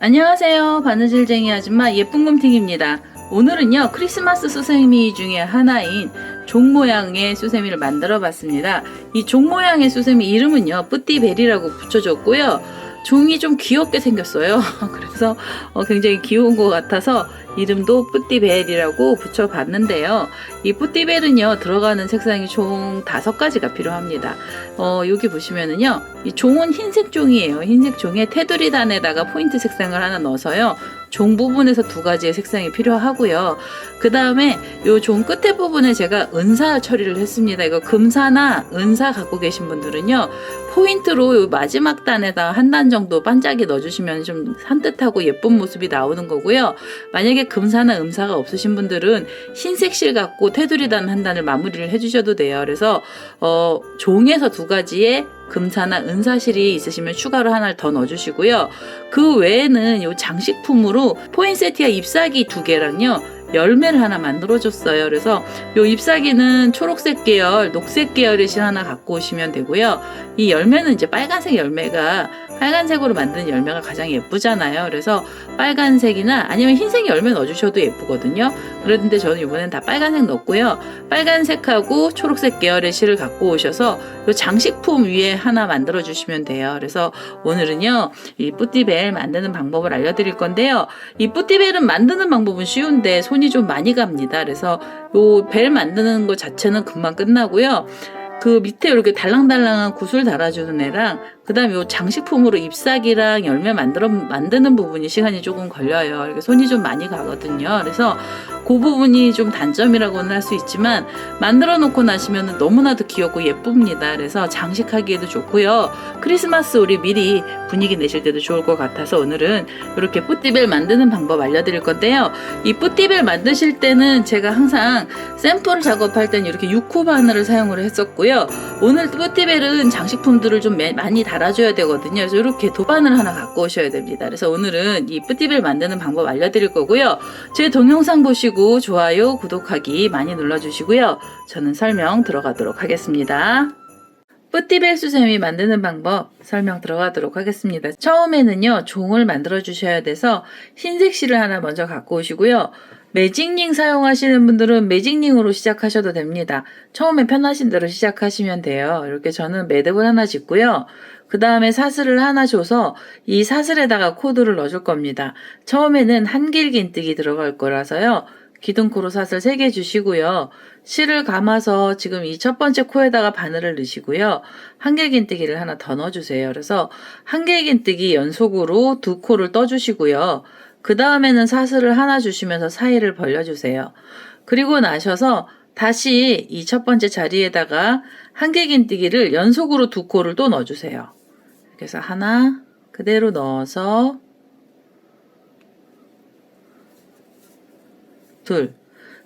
안녕하세요. 바느질쟁이 아줌마 예쁜곰팅입니다. 오늘은요 크리스마스 수세미 중에 하나인 종 모양의 수세미를 만들어 봤습니다. 이 종 모양의 수세미 이름은요 뿌띠베리라고 붙여줬고요. 종이 좀 귀엽게 생겼어요. 그래서 굉장히 귀여운 것 같아서 이름도 뿌띠벨이라고 붙여봤는데요. 이 뿌띠벨은요 들어가는 색상이 총 5가지가 필요합니다. 여기 보시면은요 이 종은 흰색 종이에요. 흰색 종에 테두리 단에다가 포인트 색상을 하나 넣어서요 종 부분에서 2가지의 색상이 필요하고요. 그 다음에 요 종 끝에 부분에 제가 은사 처리를 했습니다. 이거 금사나 은사 갖고 계신 분들은요 포인트로 요 마지막 단에다 한 단 정도 반짝이 넣어주시면 좀 산뜻하고 예쁜 모습이 나오는 거고요. 만약에 금사나 음사가 없으신 분들은 흰색 실 갖고 테두리 단 한 단을 마무리를 해주셔도 돼요. 그래서 종에서 2가지의 금사나 은사실이 있으시면 추가로 하나를 더 넣어주시고요. 그 외에는 요 장식품으로 포인세티아 잎사귀 2개랑요 열매를 하나 만들어줬어요. 그래서 요 잎사귀는 초록색 계열, 녹색 계열의 실 하나 갖고 오시면 되고요. 이 열매는 이제 빨간색 열매가 빨간색으로 만든 열매가 가장 예쁘잖아요. 그래서 빨간색이나 아니면 흰색 열매 넣어주셔도 예쁘거든요. 그런데 저는 이번엔 다 빨간색 넣었고요. 빨간색하고 초록색 계열의 실을 갖고 오셔서 이 장식품 위에 하나 만들어 주시면 돼요. 그래서 오늘은요 이 뿌띠벨 만드는 방법을 알려드릴 건데요. 이 뿌띠벨은 만드는 방법은 쉬운데 손이 좀 많이 갑니다. 그래서 요 벨 만드는 것 자체는 금방 끝나고요. 그 밑에 이렇게 달랑달랑한 구슬 달아주는 애랑 그 다음에 요 장식품으로 잎사귀랑 열매 만드는 부분이 시간이 조금 걸려요. 이렇게 손이 좀 많이 가거든요. 그래서 그 부분이 좀 단점이라고는 할 수 있지만 만들어 놓고 나시면 너무나도 귀엽고 예쁩니다. 그래서 장식하기에도 좋고요. 크리스마스 우리 미리 분위기 내실 때도 좋을 것 같아서 오늘은 이렇게 뿌띠벨 만드는 방법 알려드릴 건데요. 이 뿌띠벨 만드실 때는 제가 항상 샘플 작업할 때는 이렇게 6호 바늘을 사용을 했었고요. 오늘 뿌띠벨은 장식품들을 좀 많이 달아줘야 되거든요. 그래서 이렇게 도바늘 하나 갖고 오셔야 됩니다. 그래서 오늘은 이 뿌띠벨 만드는 방법 알려드릴 거고요. 제 동영상 보시고 좋아요, 구독하기 많이 눌러주시고요. 저는 설명 들어가도록 하겠습니다. 뿌띠벨 수세미 만드는 방법 설명 들어가도록 하겠습니다. 처음에는요 종을 만들어 주셔야 돼서 흰색 실을 하나 먼저 갖고 오시고요. 매직링 사용하시는 분들은 매직링으로 시작하셔도 됩니다. 처음에 편하신 대로 시작하시면 돼요. 이렇게 저는 매듭을 하나 짓고요. 그 다음에 사슬을 하나 줘서 이 사슬에다가 코드를 넣어줄 겁니다. 처음에는 한길긴뜨기 들어갈 거라서요. 기둥코로 사슬 3개 주시고요. 실을 감아서 지금 이 첫 번째 코에다가 바늘을 넣으시고요. 한길긴뜨기를 하나 더 넣어주세요. 그래서 한길긴뜨기 연속으로 2코를 떠주시고요. 그 다음에는 사슬을 하나 주시면서 사이를 벌려주세요. 그리고 나셔서 다시 이 첫 번째 자리에다가 한길긴뜨기를 연속으로 2코를 또 넣어주세요. 그래서 하나 그대로 넣어서 둘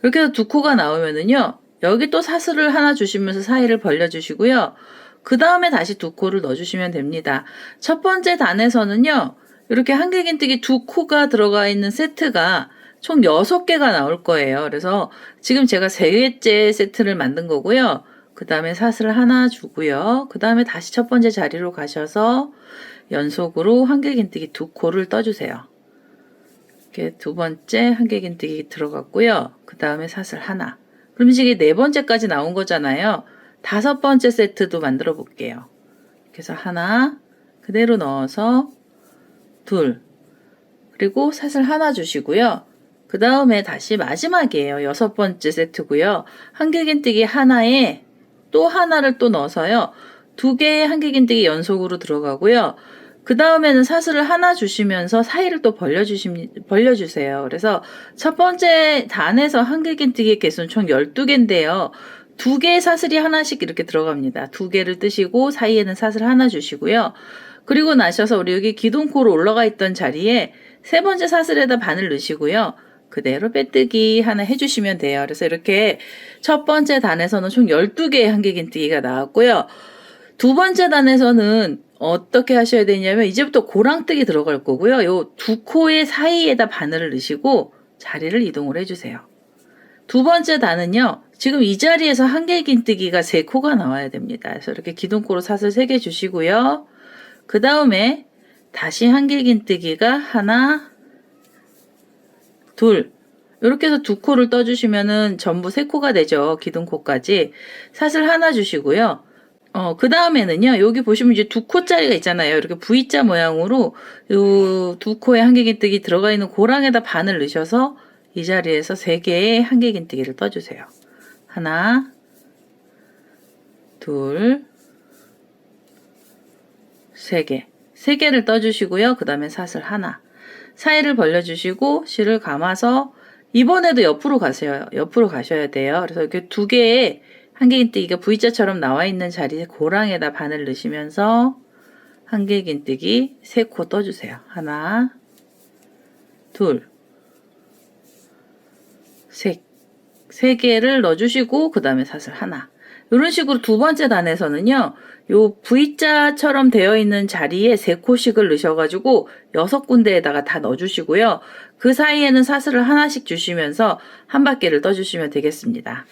이렇게 해서 2코가 나오면은요 여기 또 사슬을 하나 주시면서 사이를 벌려주시고요. 그 다음에 다시 2코를 넣어주시면 됩니다. 첫 번째 단에서는요 이렇게 한길긴뜨기 2코가 들어가 있는 세트가 총 6개가 나올 거예요. 그래서 지금 제가 3개째 세트를 만든 거고요. 그 다음에 사슬을 하나 주고요. 그 다음에 다시 첫 번째 자리로 가셔서 연속으로 한길긴뜨기 2코를 떠주세요. 이렇게 2번째 한길긴뜨기 들어갔고요. 그 다음에 사슬 하나. 그럼 이게 4번째까지 나온 거잖아요. 5번째 세트도 만들어 볼게요. 그래서 하나 그대로 넣어서 둘 그리고 사슬 하나 주시고요. 그 다음에 다시 마지막이에요. 6번째 세트고요. 한길긴뜨기 하나에 또 하나를 또 넣어서요. 2개의 한길긴뜨기 연속으로 들어가고요. 그 다음에는 사슬을 하나 주시면서 사이를 또 벌려주세요. 그래서 첫 번째 단에서 한길긴뜨기 개수는 총 12개인데요. 2개의 사슬이 하나씩 이렇게 들어갑니다. 2개를 뜨시고 사이에는 사슬 하나 주시고요. 그리고 나셔서 우리 여기 기둥코로 올라가 있던 자리에 3번째 사슬에다 바늘 넣으시고요. 그대로 빼뜨기 하나 해주시면 돼요. 그래서 이렇게 첫 번째 단에서는 총 12개의 한길긴뜨기가 나왔고요. 2번째 단에서는 어떻게 하셔야 되냐면 이제부터 고랑뜨기 들어갈 거고요. 요 2코의 사이에다 바늘을 넣으시고 자리를 이동을 해주세요. 두 번째 단은요. 지금 이 자리에서 한길긴뜨기가 3코가 나와야 됩니다. 그래서 이렇게 기둥코로 사슬 3개 주시고요. 그 다음에 다시 한길긴뜨기가 하나, 둘, 이렇게 해서 2코를 떠주시면은 전부 3코가 되죠. 기둥코까지. 사슬 하나 주시고요. 그 다음에는요, 여기 보시면 이제 2코짜리가 있잖아요. 이렇게 V자 모양으로 요 2코에 한길긴뜨기 들어가 있는 고랑에다 반을 넣으셔서 이 자리에서 3개의 한길긴뜨기를 떠주세요. 하나, 둘, 3개. 3개를 떠주시고요. 그 다음에 사슬 하나. 사이를 벌려주시고 실을 감아서 이번에도 옆으로 가세요. 옆으로 가셔야 돼요. 그래서 이렇게 2개의 한길긴뜨기가 V자처럼 나와 있는 자리에 고랑에다 바늘 넣으시면서 한길긴뜨기 3코 떠주세요. 하나, 둘, 셋. 3개를 넣어주시고 그 다음에 사슬 하나. 이런 식으로 두 번째 단에서는요. 요 V자처럼 되어 있는 자리에 3코씩을 넣으셔가지고 6군데에다가 다 넣어주시고요. 그 사이에는 사슬을 하나씩 주시면서 한 바퀴를 떠주시면 되겠습니다.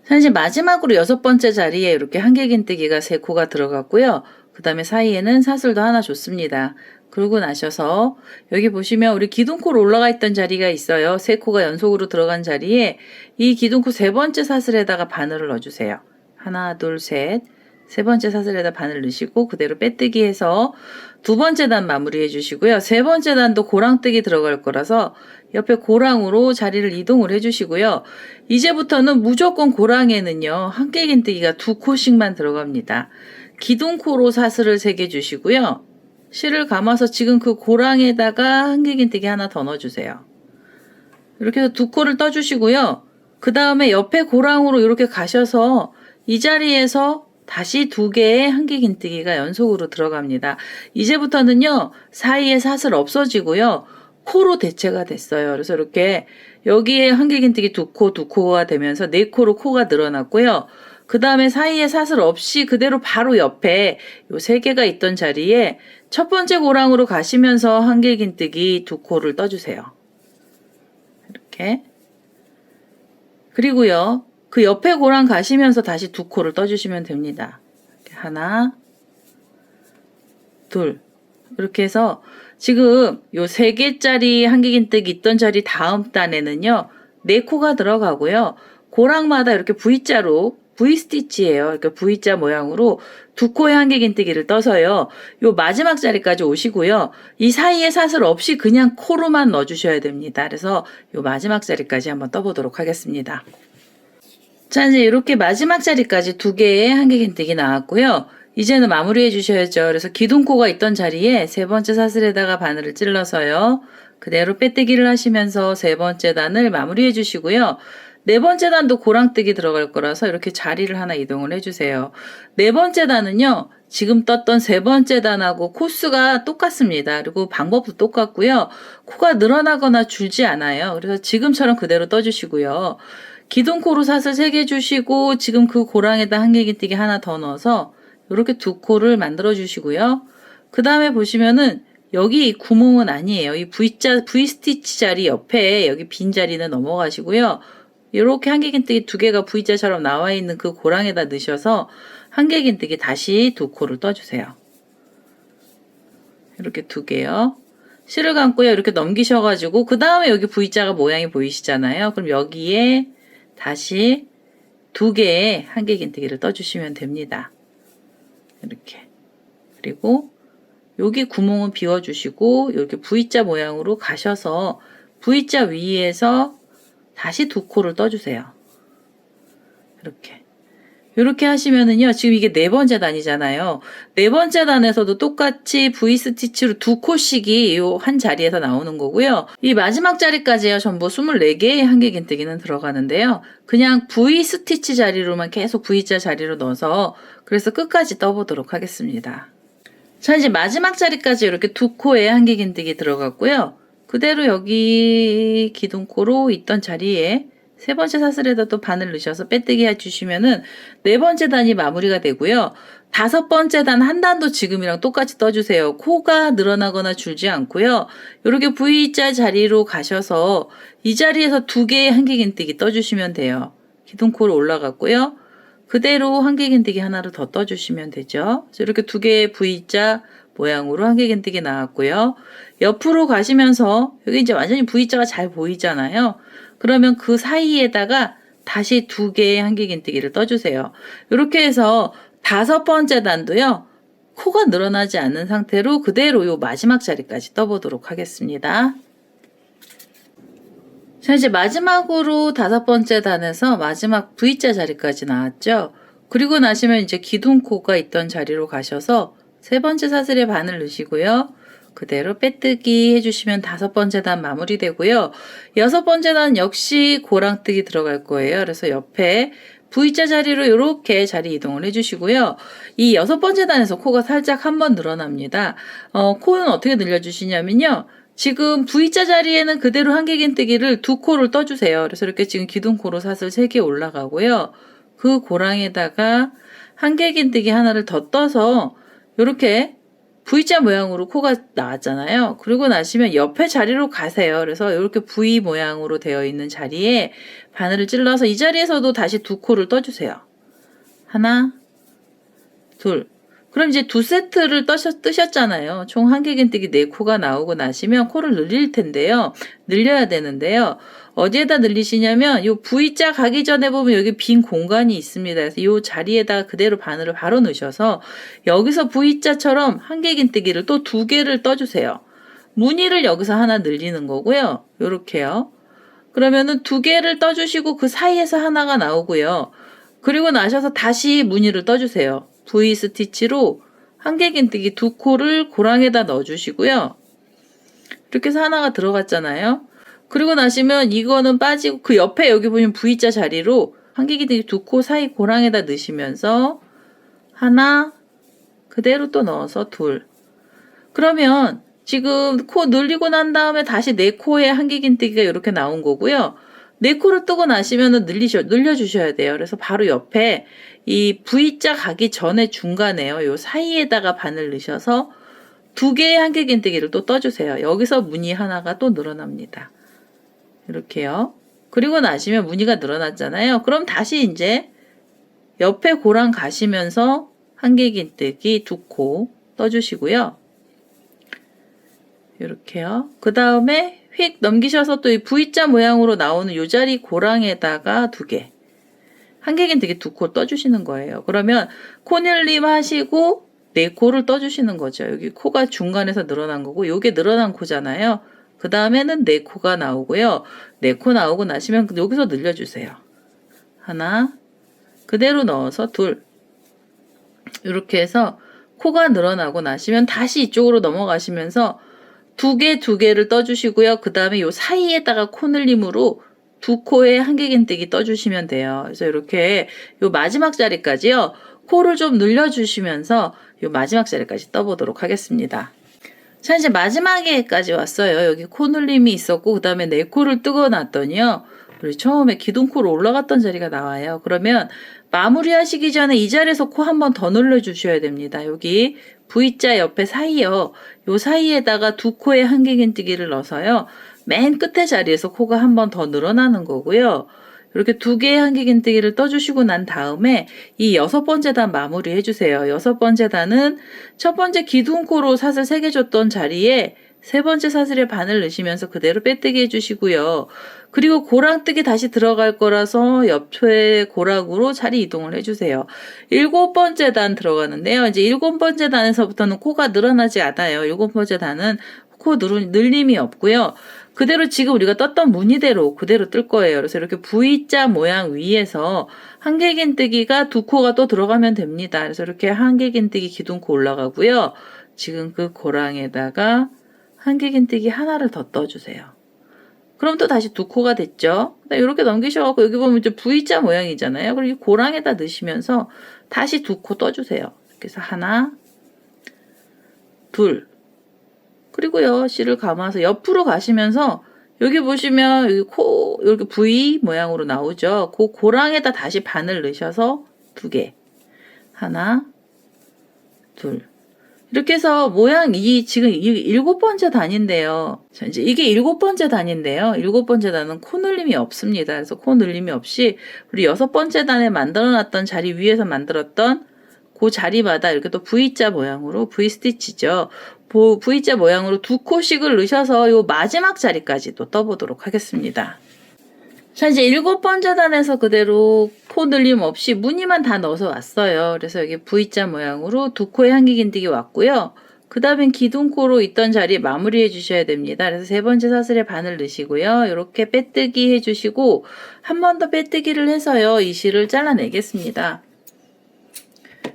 사실 마지막으로 6번째 자리에 이렇게 한길긴뜨기가 3코가 들어갔고요. 그 다음에 사이에는 사슬도 하나 줬습니다. 그러고 나셔서 여기 보시면 우리 기둥코로 올라가 있던 자리가 있어요. 3코가 연속으로 들어간 자리에 이 기둥코 3번째 사슬에다가 바늘을 넣어주세요. 하나, 둘, 셋. 3번째 사슬에다 바늘 넣으시고 그대로 빼뜨기 해서 2번째 단 마무리해 주시고요. 3번째 단도 고랑뜨기 들어갈 거라서 옆에 고랑으로 자리를 이동을 해 주시고요. 이제부터는 무조건 고랑에는요. 한길긴뜨기가 2코씩만 들어갑니다. 기둥코로 사슬을 3개 주시고요. 실을 감아서 지금 그 고랑에다가 한길긴뜨기 하나 더 넣어주세요. 이렇게 해서 2코를 떠주시고요. 그 다음에 옆에 고랑으로 이렇게 가셔서 이 자리에서 다시 2개의 한길긴뜨기가 연속으로 들어갑니다. 이제부터는요. 사이에 사슬 없어지고요. 코로 대체가 됐어요. 그래서 이렇게 여기에 한길긴뜨기 2코, 2코가 되면서 4코로 코가 늘어났고요. 그 다음에 사이에 사슬 없이 그대로 바로 옆에 요 3개가 있던 자리에 첫 번째 고랑으로 가시면서 한길긴뜨기 2코를 떠주세요. 이렇게. 그리고요. 그 옆에 고랑 가시면서 다시 2코를 떠주시면 됩니다. 이렇게 하나, 둘. 이렇게 해서 지금 요 3개짜리 한길긴뜨기 있던 자리 다음 단에는요. 4코가 들어가고요. 고랑마다 이렇게 V자로 V스티치예요. 이렇게 V자 모양으로 2코의 한길긴뜨기를 떠서요. 요 마지막 자리까지 오시고요. 이 사이에 사슬 없이 그냥 코로만 넣어주셔야 됩니다. 그래서 요 마지막 자리까지 한번 떠보도록 하겠습니다. 자, 이제 이렇게 마지막 자리까지 2개의 한길긴뜨기 나왔고요. 이제는 마무리해 주셔야죠. 그래서 기둥코가 있던 자리에 3번째 사슬에다가 바늘을 찔러서요. 그대로 빼뜨기를 하시면서 3번째 단을 마무리해 주시고요. 4번째 단도 고랑뜨기 들어갈 거라서 이렇게 자리를 하나 이동을 해주세요. 4번째 단은요. 지금 떴던 3번째 단하고 코스가 똑같습니다. 그리고 방법도 똑같고요. 코가 늘어나거나 줄지 않아요. 그래서 지금처럼 그대로 떠주시고요. 기둥코로 사슬 3개 주시고 지금 그 고랑에다 한길긴뜨기 하나 더 넣어서 이렇게 2코를 만들어 주시고요. 그 다음에 보시면은 여기 구멍은 아니에요. 이 V스티치 자리 옆에 여기 빈 자리는 넘어가시고요. 이렇게 한길긴뜨기 2개가 V자처럼 나와 있는 그 고랑에다 넣으셔서 한길긴뜨기 다시 2코를 떠주세요. 이렇게 2개요. 실을 감고요. 이렇게 넘기셔가지고 그 다음에 여기 V자가 모양이 보이시잖아요. 그럼 여기에 다시 2개의 한길긴뜨기를 떠주시면 됩니다. 이렇게. 그리고 여기 구멍은 비워주시고 이렇게 V자 모양으로 가셔서 V자 위에서 다시 2코를 떠주세요. 이렇게 하시면은요, 지금 이게 4번째 단이잖아요. 4번째 단에서도 똑같이 V스티치로 2코씩이 요 한 자리에서 나오는 거고요. 이 마지막 자리까지요, 전부 24개의 한길긴뜨기는 들어가는데요. 그냥 V스티치 자리로만 계속 V자 자리로 넣어서 그래서 끝까지 떠보도록 하겠습니다. 자, 이제 마지막 자리까지 이렇게 2코의 한길긴뜨기 들어갔고요. 그대로 여기 기둥코로 있던 자리에 세 번째 사슬에다 또 바늘 넣으셔서 빼뜨기 해주시면은 네 번째 단이 마무리가 되고요. 다섯 번째 단 한 단도 지금이랑 똑같이 떠주세요. 코가 늘어나거나 줄지 않고요. 이렇게 V자 자리로 가셔서 이 자리에서 두 개의 한길긴뜨기 떠주시면 돼요. 기둥코로 올라갔고요. 그대로 한길긴뜨기 하나를 더 떠주시면 되죠. 그래서 이렇게 두 개의 V자 모양으로 한길긴뜨기 나왔고요. 옆으로 가시면서 여기 이제 완전히 V자가 잘 보이잖아요. 그러면 그 사이에다가 다시 두 개의 한길긴뜨기를 떠주세요. 이렇게 해서 다섯 번째 단도요. 코가 늘어나지 않는 상태로 그대로 요 마지막 자리까지 떠보도록 하겠습니다. 자, 이제 마지막으로 다섯 번째 단에서 마지막 V자 자리까지 나왔죠. 그리고 나시면 이제 기둥코가 있던 자리로 가셔서 세 번째 사슬에 바늘 넣으시고요. 그대로 빼뜨기 해주시면 다섯 번째 단 마무리되고요. 여섯 번째 단 역시 고랑뜨기 들어갈 거예요. 그래서 옆에 V자 자리로 이렇게 자리 이동을 해주시고요. 이 여섯 번째 단에서 코가 살짝 한번 늘어납니다. 코는 어떻게 늘려주시냐면요. 지금 V자 자리에는 그대로 한길긴뜨기를 두 코를 떠주세요. 그래서 이렇게 지금 기둥코로 사슬 3개 올라가고요. 그 고랑에다가 한길긴뜨기 하나를 더 떠서 이렇게 V자 모양으로 코가 나왔잖아요. 그리고 나시면 옆에 자리로 가세요. 그래서 이렇게 V 모양으로 되어 있는 자리에 바늘을 찔러서 이 자리에서도 다시 두 코를 떠주세요. 하나, 둘. 그럼 이제 두 세트를 뜨셨잖아요. 총 한길긴뜨기 4코가 나오고 나시면 코를 늘릴 텐데요. 늘려야 되는데요. 어디에다 늘리시냐면 요 V자 가기 전에 보면 여기 빈 공간이 있습니다. 그래서 요 자리에다가 그대로 바늘을 바로 넣으셔서 여기서 V자처럼 한길긴뜨기를 또 2개를 떠주세요. 무늬를 여기서 하나 늘리는 거고요. 요렇게요. 그러면은 2개를 떠주시고 그 사이에서 하나가 나오고요. 그리고 나셔서 다시 무늬를 떠주세요. V 스티치로 한길긴뜨기 2코를 고랑에다 넣어주시고요. 이렇게 해서 하나가 들어갔잖아요. 그리고 나시면 이거는 빠지고 그 옆에 여기 보면 V자 자리로 한길긴뜨기 2코 사이 고랑에다 넣으시면서 하나 그대로 또 넣어서 둘. 그러면 지금 코 늘리고 난 다음에 다시 4코에 한길긴뜨기가 이렇게 나온 거고요. 4코를 뜨고 나시면은 늘려주셔야 돼요. 그래서 바로 옆에 이 V자 가기 전에 중간에요. 요 사이에다가 바늘 넣으셔서 2개의 한길긴뜨기를 또 떠주세요. 여기서 무늬 하나가 또 늘어납니다. 이렇게요. 그리고 나시면 무늬가 늘어났잖아요. 그럼 다시 이제 옆에 고랑 가시면서 한길긴뜨기 2코 떠주시고요. 이렇게요. 그 다음에 휙 넘기셔서 또 이 V자 모양으로 나오는 요 자리 고랑에다가 2개. 한길긴뜨기 2코 떠주시는 거예요. 그러면 코늘림 하시고 4코를 떠주시는 거죠. 여기 코가 중간에서 늘어난 거고 요게 늘어난 코잖아요. 그 다음에는 4코가 나오고요. 4코 나오고 나시면 여기서 늘려주세요. 하나 그대로 넣어서 둘. 이렇게 해서 코가 늘어나고 나시면 다시 이쪽으로 넘어가시면서 2개를 떠주시고요. 그 다음에 요 사이에다가 코늘림으로 2코에 한길긴뜨기 떠주시면 돼요. 그래서 이렇게 요 마지막 자리까지요. 코를 좀 늘려주시면서 요 마지막 자리까지 떠보도록 하겠습니다. 자, 이제 마지막에까지 왔어요. 여기 코늘림이 있었고 그 다음에 4코를 뜨고 놨더니요. 우리 처음에 기둥코로 올라갔던 자리가 나와요. 그러면 마무리 하시기 전에 이 자리에서 코 한 번 더 늘려주셔야 됩니다. 여기 V자 옆에 사이요. 요 사이에다가 2코의 한길긴뜨기를 넣어서요. 맨 끝에 자리에서 코가 한 번 더 늘어나는 거고요. 이렇게 2개의 한길긴뜨기를 떠주시고 난 다음에 이 6번째 단 마무리 해주세요. 6번째 단은 첫 번째 기둥코로 사슬 3개 줬던 자리에 세 번째 사슬에 바늘 넣으시면서 그대로 빼뜨기 해주시고요. 그리고 고랑뜨기 다시 들어갈 거라서 옆에 고랑으로 자리 이동을 해주세요. 7번째 단 들어가는데요. 이제 7번째 단에서부터는 코가 늘어나지 않아요. 7번째 단은 코 늘림이 없고요. 그대로 지금 우리가 떴던 무늬대로 그대로 뜰 거예요. 그래서 이렇게 V자 모양 위에서 한길긴뜨기가 2코가 또 들어가면 됩니다. 그래서 이렇게 한길긴뜨기 기둥코 올라가고요. 지금 그 고랑에다가 한길긴뜨기 하나를 더 떠주세요. 그럼 또 다시 2코가 됐죠. 이렇게 넘기셔갖고 여기 보면 이제 V자 모양이잖아요. 그리고 고랑에다 넣으시면서 다시 2코 떠주세요. 이렇게 해서 하나, 둘. 그리고요, 실을 감아서 옆으로 가시면서 여기 보시면 여기 코 이렇게 V 모양으로 나오죠. 그 고랑에다 다시 바늘 넣으셔서 2개. 하나, 둘. 이렇게 해서 모양이 지금 7번째 단인데요. 자, 이제 이게 7번째 단인데요. 7번째 단은 코 늘림이 없습니다. 그래서 코 늘림이 없이 우리 6번째 단에 만들어 놨던 자리 위에서 만들었던 그 자리마다 이렇게 또 V자 모양으로 V 스티치죠. V자 모양으로 2코씩을 넣으셔서 요 마지막 자리까지 또 떠보도록 하겠습니다. 자, 이제 7번째 단에서 그대로 코 늘림 없이 무늬만 다 넣어서 왔어요. 그래서 여기 V자 모양으로 2코의 한길긴뜨기 왔고요. 그 다음엔 기둥코로 있던 자리 마무리해 주셔야 됩니다. 그래서 3번째 사슬에 바늘 넣으시고요. 이렇게 빼뜨기 해주시고 한 번 더 빼뜨기를 해서요. 이 실을 잘라내겠습니다.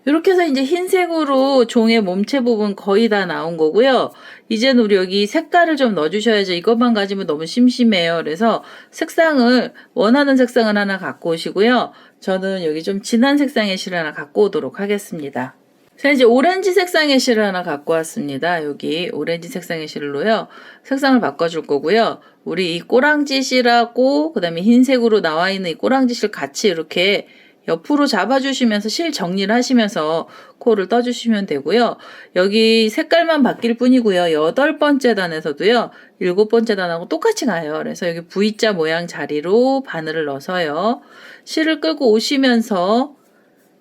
이렇게 해서 이제 흰색으로 종의 몸체 부분 거의 다 나온 거고요. 이제는 우리 여기 색깔을 좀 넣어주셔야죠. 이것만 가지면 너무 심심해요. 그래서 색상을 원하는 색상을 하나 갖고 오시고요. 저는 여기 좀 진한 색상의 실을 하나 갖고 오도록 하겠습니다. 자, 이제 오렌지 색상의 실을 하나 갖고 왔습니다. 여기 오렌지 색상의 실로요. 색상을 바꿔줄 거고요. 우리 이 꼬랑지 실하고 그 다음에 흰색으로 나와 있는 이 꼬랑지 실 같이 이렇게 옆으로 잡아주시면서 실 정리를 하시면서 코를 떠주시면 되고요. 여기 색깔만 바뀔 뿐이고요. 8번째 단에서도요. 7번째 단하고 똑같이 가요. 그래서 여기 V자 모양 자리로 바늘을 넣어서요. 실을 끌고 오시면서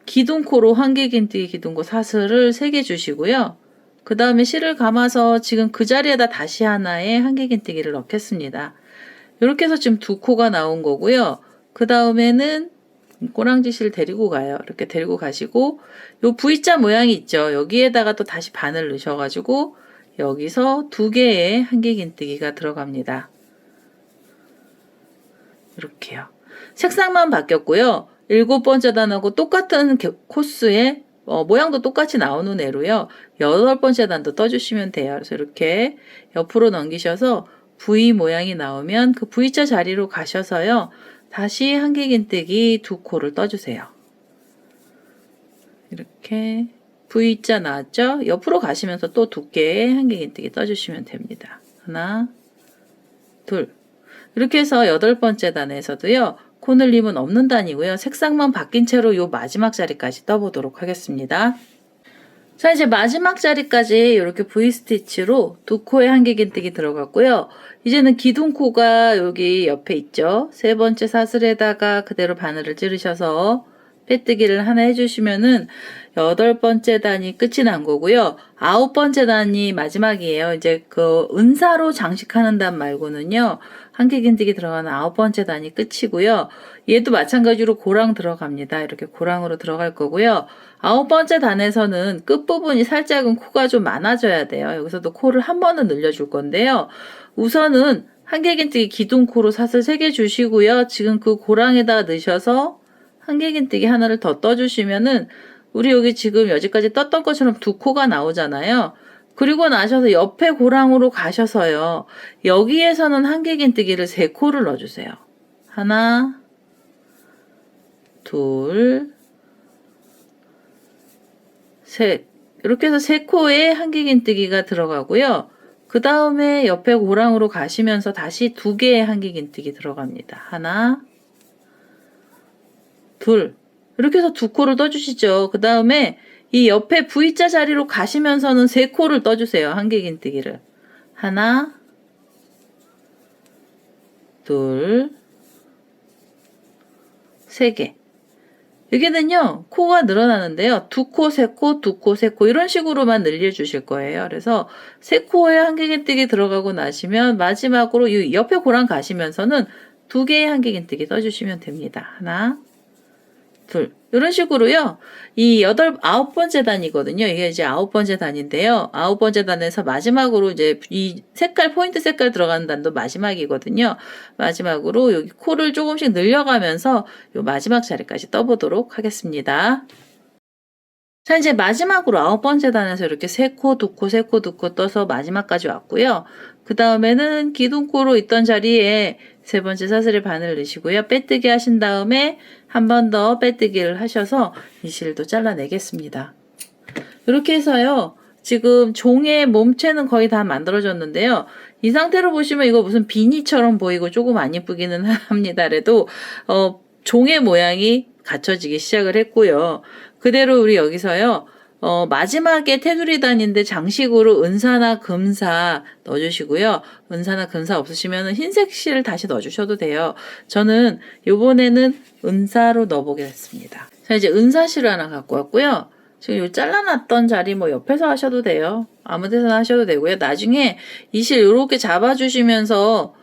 기둥코로 한길긴뜨기 기둥코 사슬을 3개 주시고요. 그 다음에 실을 감아서 지금 그 자리에다 다시 하나의 한길긴뜨기를 넣겠습니다. 이렇게 해서 지금 2코가 나온 거고요. 그 다음에는 꼬랑지 실 데리고 가요. 이렇게 데리고 가시고 요 V자 모양이 있죠. 여기에다가 또 다시 바늘 넣으셔가지고 여기서 2개의 한길긴뜨기가 들어갑니다. 이렇게요. 색상만 바뀌었고요. 7번째 단하고 똑같은 코스에 모양도 똑같이 나오는 애로요. 8번째 단도 떠주시면 돼요. 그래서 이렇게 옆으로 넘기셔서 V 모양이 나오면 그 V자 자리로 가셔서요. 다시 한길긴뜨기 2코를 떠주세요. 이렇게 V자 나왔죠? 옆으로 가시면서 또 2개의 한길긴뜨기 떠주시면 됩니다. 하나, 둘. 이렇게 해서 8번째 단에서도요. 코 늘림은 없는 단이고요. 색상만 바뀐 채로 요 마지막 자리까지 떠보도록 하겠습니다. 자, 이제 마지막 자리까지 이렇게 V스티치로 2코의 한길긴뜨기 들어갔고요. 이제는 기둥코가 여기 옆에 있죠. 3번째 사슬에다가 그대로 바늘을 찌르셔서 빼뜨기를 하나 해주시면은 8번째 단이 끝이 난 거고요. 9번째 단이 마지막이에요. 이제 그 은사로 장식하는 단 말고는요. 한길긴뜨기 들어가는 9번째 단이 끝이고요. 얘도 마찬가지로 고랑 들어갑니다. 이렇게 고랑으로 들어갈 거고요. 9번째 단에서는 끝부분이 살짝은 코가 좀 많아져야 돼요. 여기서도 코를 한 번은 늘려줄 건데요. 우선은 한길긴뜨기 기둥코로 사슬 3개 주시고요. 지금 그 고랑에다가 넣으셔서 한길긴뜨기 하나를 더 떠주시면은 우리 여기 지금 여기까지 떴던 것처럼 2코가 나오잖아요. 그리고 나셔서 옆에 고랑으로 가셔서요. 여기에서는 한길긴뜨기를 3코를 넣어주세요. 하나, 둘, 셋. 이렇게 해서 3코에 한길긴뜨기가 들어가고요. 그 다음에 옆에 고랑으로 가시면서 다시 2개의 한길긴뜨기 들어갑니다. 하나, 둘. 이렇게 해서 2코를 떠주시죠. 그 다음에 이 옆에 V자 자리로 가시면서는 3코를 떠주세요. 한길긴뜨기를. 하나, 둘, 3개. 여기는요, 코가 늘어나는데요. 2코, 3코, 2코, 3코 이런 식으로만 늘려주실 거예요. 그래서 3코에 한길긴뜨기 들어가고 나시면 마지막으로 이 옆에 고랑 가시면서는 2개의 한길긴뜨기 떠주시면 됩니다. 하나, 둘. 이런 식으로요. 이 9번째 단이거든요. 이게 이제 9번째 단인데요. 9번째 단에서 마지막으로 이제 이 색깔, 포인트 색깔 들어가는 단도 마지막이거든요. 마지막으로 여기 코를 조금씩 늘려가면서 요 마지막 자리까지 떠보도록 하겠습니다. 자, 이제 마지막으로 9번째 단에서 이렇게 3코, 2코, 3코, 2코 떠서 마지막까지 왔고요. 그 다음에는 기둥코로 있던 자리에 3번째 사슬에 바늘 넣으시고요. 빼뜨기 하신 다음에 한 번 더 빼뜨기를 하셔서 이 실도 잘라내겠습니다. 이렇게 해서요. 지금 종의 몸체는 거의 다 만들어졌는데요. 이 상태로 보시면 이거 무슨 비니처럼 보이고 조금 안 예쁘기는 합니다. 그래도 종의 모양이 갖춰지기 시작을 했고요. 그대로 우리 여기서요. 마지막에 테두리 단인데 장식으로 은사나 금사 넣어주시고요. 은사나 금사 없으시면 흰색 실을 다시 넣어주셔도 돼요. 저는 요번에는 은사로 넣어보겠습니다. 자, 이제 은사 실을 하나 갖고 왔고요. 지금 요 잘라놨던 자리 뭐 옆에서 하셔도 돼요. 아무 데서나 하셔도 되고요. 나중에 이 실 요렇게 잡아주시면서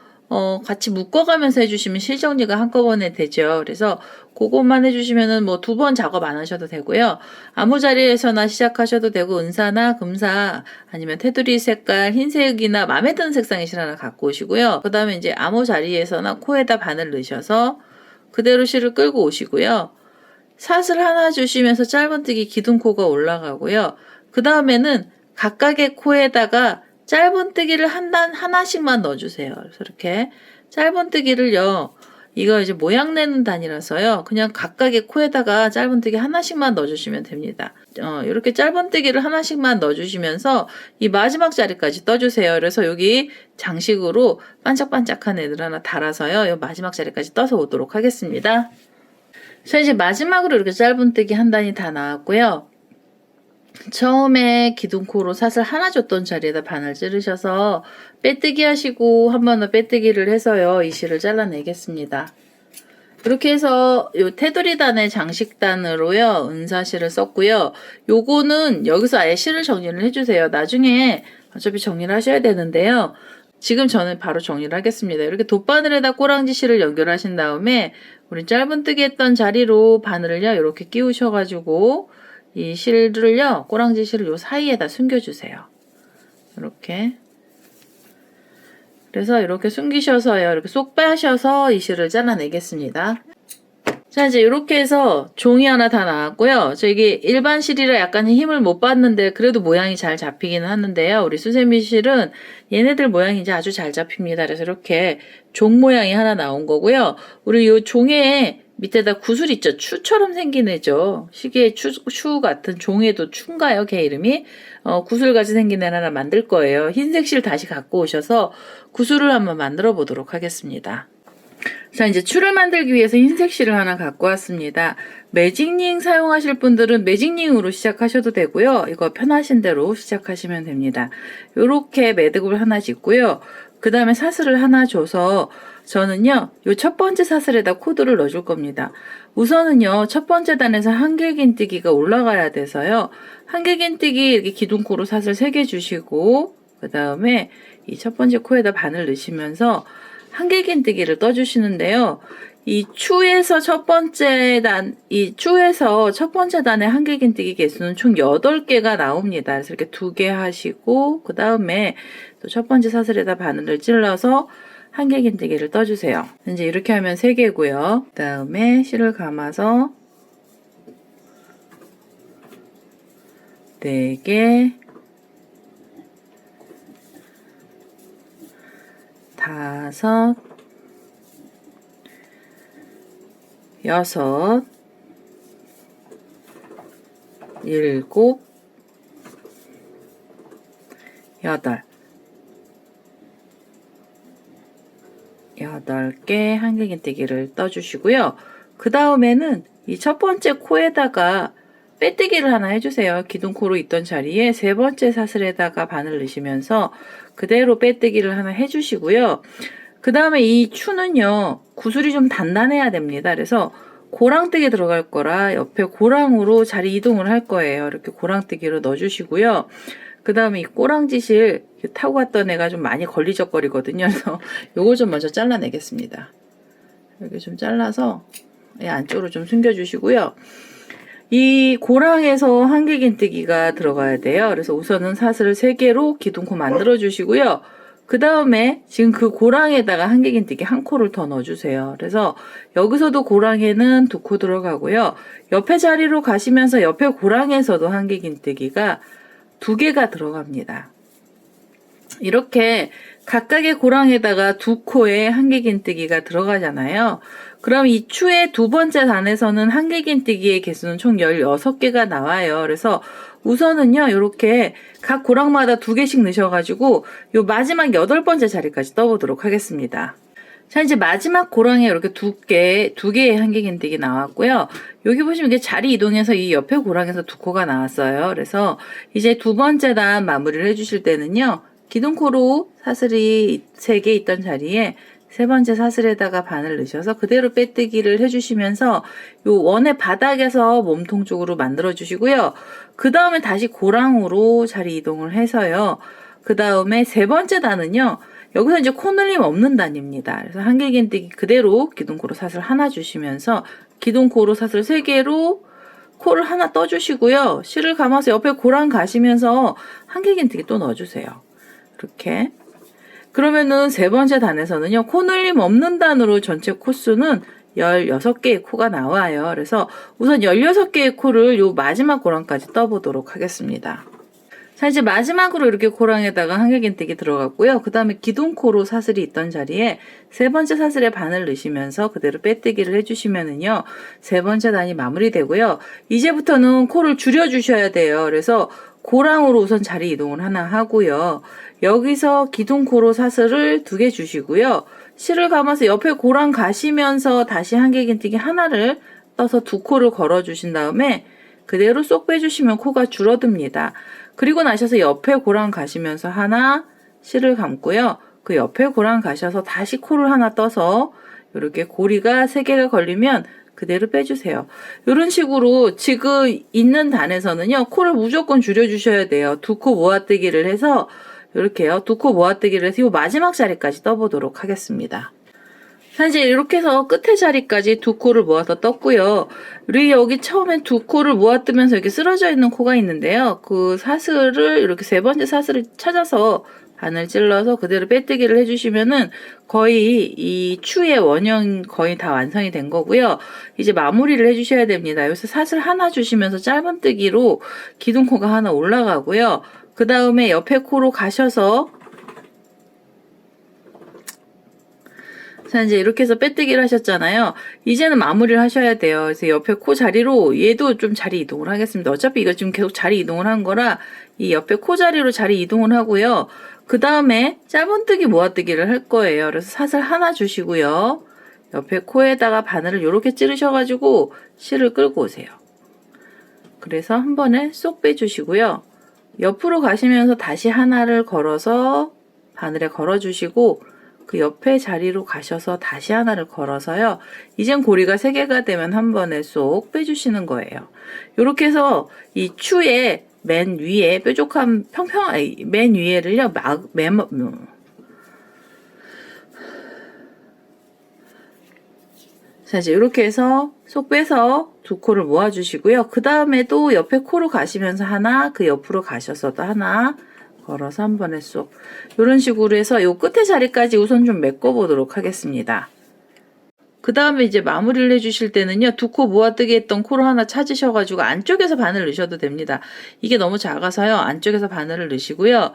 같이 묶어가면서 해주시면 실 정리가 한꺼번에 되죠. 그래서 그것만 해주시면은 뭐 2번 작업 안 하셔도 되고요. 아무 자리에서나 시작하셔도 되고, 은사나 금사 아니면 테두리 색깔 흰색이나 마음에 드는 색상의 실 하나 갖고 오시고요. 그 다음에 이제 아무 자리에서나 코에다 바늘 넣으셔서 그대로 실을 끌고 오시고요. 사슬 하나 주시면서 짧은뜨기 기둥코가 올라가고요. 그 다음에는 각각의 코에다가 짧은뜨기를 한 단 하나씩만 넣어주세요. 그래서 이렇게 짧은뜨기를요, 이거 이제 모양 내는 단이라서요, 그냥 각각의 코에다가 짧은뜨기 하나씩만 넣어주시면 됩니다. 이렇게 짧은뜨기를 하나씩만 넣어주시면서 이 마지막 자리까지 떠주세요. 그래서 여기 장식으로 반짝반짝한 애들 하나 달아서요, 이 마지막 자리까지 떠서 오도록 하겠습니다. 자, 이제 마지막으로 이렇게 짧은뜨기 한 단이 다 나왔고요. 처음에 기둥코로 사슬 하나 줬던 자리에다 바늘 찌르셔서 빼뜨기 하시고 한 번 더 빼뜨기를 해서요, 이 실을 잘라내겠습니다. 이렇게 해서 요 테두리 단의 장식단으로요, 은사실을 썼고요. 요거는 여기서 아예 실을 정리를 해주세요. 나중에 어차피 정리를 하셔야 되는데요. 지금 저는 바로 정리를 하겠습니다. 이렇게 돗바늘에다 꼬랑지 실을 연결하신 다음에 우리 짧은뜨기 했던 자리로 바늘을요, 이렇게 끼우셔가지고 이 실을요, 꼬랑지 실을 요 사이에다 숨겨주세요. 이렇게. 그래서 이렇게 숨기셔서요, 이렇게 쏙 빼셔서 이 실을 잘라내겠습니다. 자, 이제 이렇게 해서 종이 하나 다 나왔고요. 저 이게 일반 실이라 약간 힘을 못 받는데 그래도 모양이 잘 잡히기는 하는데요. 우리 수세미 실은 얘네들 모양이 이제 아주 잘 잡힙니다. 그래서 이렇게 종 모양이 하나 나온 거고요. 우리 요 종에 밑에다 구슬 있죠? 추처럼 생긴 애죠. 시계의 추 같은, 종에도 추인가요? 걔 이름이? 구슬같이 생긴 애 하나 만들 거예요. 흰색 실 다시 갖고 오셔서 구슬을 한번 만들어 보도록 하겠습니다. 자, 이제 추를 만들기 위해서 흰색 실을 하나 갖고 왔습니다. 매직링 사용하실 분들은 매직링으로 시작하셔도 되고요. 이거 편하신 대로 시작하시면 됩니다. 요렇게 매듭을 하나 짓고요. 그 다음에 사슬을 하나 줘서 저는요, 요 첫 번째 사슬에다 코드를 넣어줄 겁니다. 우선은요, 첫 번째 단에서 한길긴뜨기가 올라가야 돼서요, 한길긴뜨기 이렇게 기둥코로 사슬 3개 주시고, 그 다음에 이 첫 번째 코에다 바늘 넣으시면서 한길긴뜨기를 떠주시는데요. 이 추에서 첫 번째 단의 한길긴뜨기 개수는 총 8개가 나옵니다. 그래서 이렇게 2개 하시고, 그 다음에 또 첫 번째 사슬에다 바늘을 찔러서 한길긴뜨기를 떠주세요. 이제 이렇게 하면 3개고요. 그 다음에 실을 감아서 4개, 5, 6, 7, 8개 한길긴뜨기를 떠주시고요. 그 다음에는 이 첫 번째 코에다가 빼뜨기를 하나 해주세요. 기둥코로 있던 자리에 3번째 사슬에다가 바늘 넣으시면서 그대로 빼뜨기를 하나 해주시고요. 그 다음에 이 추는요, 구슬이 좀 단단해야 됩니다. 그래서 고랑뜨기 들어갈 거라 옆에 고랑으로 자리 이동을 할 거예요. 이렇게 고랑뜨기로 넣어주시고요. 그 다음에 이 꼬랑지실 타고 갔던 애가 좀 많이 걸리적거리거든요. 그래서 요거 좀 먼저 잘라내겠습니다. 이렇게 좀 잘라서 이 안쪽으로 좀 숨겨주시고요. 이 고랑에서 한길긴뜨기가 들어가야 돼요. 그래서 우선은 사슬을 3개로 기둥코 만들어 주시고요. 그 다음에 지금 그 고랑에다가 한길긴뜨기 1코를 더 넣어주세요. 그래서 여기서도 고랑에는 2코 들어가고요. 옆에 자리로 가시면서 옆에 고랑에서도 한길긴뜨기가 2개가 들어갑니다. 이렇게 각각의 고랑에다가 두 코에 한길긴뜨기가 들어가잖아요. 그럼 이 추의 두 번째 단에서는 한길긴뜨기의 개수는 총 16개가 나와요. 그래서 우선은요, 이렇게 각 고랑마다 2개씩 넣으셔가지고 요 마지막 8번째 자리까지 떠보도록 하겠습니다. 자, 이제 마지막 고랑에 이렇게 두 개의 한길긴뜨기 나왔고요. 여기 보시면 이게 자리 이동해서 이 옆에 고랑에서 2코가 나왔어요. 그래서 이제 두 번째 단 마무리를 해주실 때는요, 기둥코로 사슬이 3개 있던 자리에 세 번째 사슬에다가 바늘 넣으셔서 그대로 빼뜨기를 해주시면서 요 원의 바닥에서 몸통 쪽으로 만들어 주시고요. 그 다음에 다시 고랑으로 자리 이동을 해서요. 그 다음에 세 번째 단은요. 여기서 이제 코늘림 없는 단입니다. 그래서 한길긴뜨기 그대로 기둥코로 사슬 하나 주시면서 기둥코로 사슬 3개로 코를 하나 떠주시고요. 실을 감아서 옆에 고랑 가시면서 한길긴뜨기 또 넣어주세요. 이렇게. 그러면은 세 번째 단에서는요, 코늘림 없는 단으로 전체 코수는 16개의 코가 나와요. 그래서 우선 16개의 코를 요 마지막 고랑까지 떠보도록 하겠습니다. 자, 이제 마지막으로 이렇게 고랑에다가 한길긴뜨기 들어갔고요. 그 다음에 기둥코로 사슬이 있던 자리에 세 번째 사슬에 바늘 넣으시면서 그대로 빼뜨기를 해주시면은요, 세 번째 단이 마무리되고요. 이제부터는 코를 줄여주셔야 돼요. 그래서 고랑으로 우선 자리 이동을 하나 하고요. 여기서 기둥코로 사슬을 2개 주시고요. 실을 감아서 옆에 고랑 가시면서 다시 한길긴뜨기 하나를 떠서 2코를 걸어 주신 다음에 그대로 쏙 빼주시면 코가 줄어듭니다. 그리고 나셔서 옆에 고랑 가시면서 하나 실을 감고요. 그 옆에 고랑 가셔서 다시 코를 하나 떠서 이렇게 고리가 3개가 걸리면 그대로 빼주세요. 이런 식으로 지금 있는 단에서는요, 코를 무조건 줄여주셔야 돼요. 2코 모아뜨기를 해서 이렇게요. 2코 모아뜨기를 해서 이 마지막 자리까지 떠보도록 하겠습니다. 자, 이제 이렇게 해서 끝에 자리까지 2코를 모아서 떴고요. 우리 여기 처음엔 2코를 모아뜨면서 이렇게 쓰러져 있는 코가 있는데요. 그 사슬을 이렇게 세 번째 사슬을 찾아서 바늘 찔러서 그대로 빼뜨기를 해주시면은 거의 이 추의 원형 거의 다 완성이 된 거고요. 이제 마무리를 해주셔야 됩니다. 여기서 사슬 하나 주시면서 짧은뜨기로 기둥코가 하나 올라가고요. 그 다음에 옆에 코로 가셔서 자, 이제 이렇게 해서 빼뜨기를 하셨잖아요. 이제는 마무리를 하셔야 돼요. 그래서 옆에 코 자리로 얘도 좀 자리 이동을 하겠습니다. 어차피 이거 지금 계속 자리 이동을 한 거라 이 옆에 코 자리로 자리 이동을 하고요. 그 다음에 짧은뜨기 모아뜨기를 할 거예요. 그래서 사슬 하나 주시고요. 옆에 코에다가 바늘을 이렇게 찌르셔가지고 실을 끌고 오세요. 그래서 한 번에 쏙 빼주시고요. 옆으로 가시면서 다시 하나를 걸어서 바늘에 걸어주시고 그 옆에 자리로 가셔서 다시 하나를 걸어서요. 이젠 고리가 3개가 되면 한 번에 쏙 빼주시는 거예요. 이렇게 해서 이 추의 맨 위에 뾰족한 맨 위에를요. 자, 이제 이렇게 해서 쏙 빼서 2코를 모아주시고요. 그 다음에 또 옆에 코로 가시면서 하나, 그 옆으로 가셔서도 하나 걸어서 한 번에 쏙. 이런 식으로 해서 요 끝에 자리까지 우선 좀 메꿔보도록 하겠습니다. 그 다음에 이제 마무리를 해주실 때는요, 2코 모아뜨기 했던 코를 하나 찾으셔가지고 안쪽에서 바늘 넣으셔도 됩니다. 이게 너무 작아서요, 안쪽에서 바늘을 넣으시고요.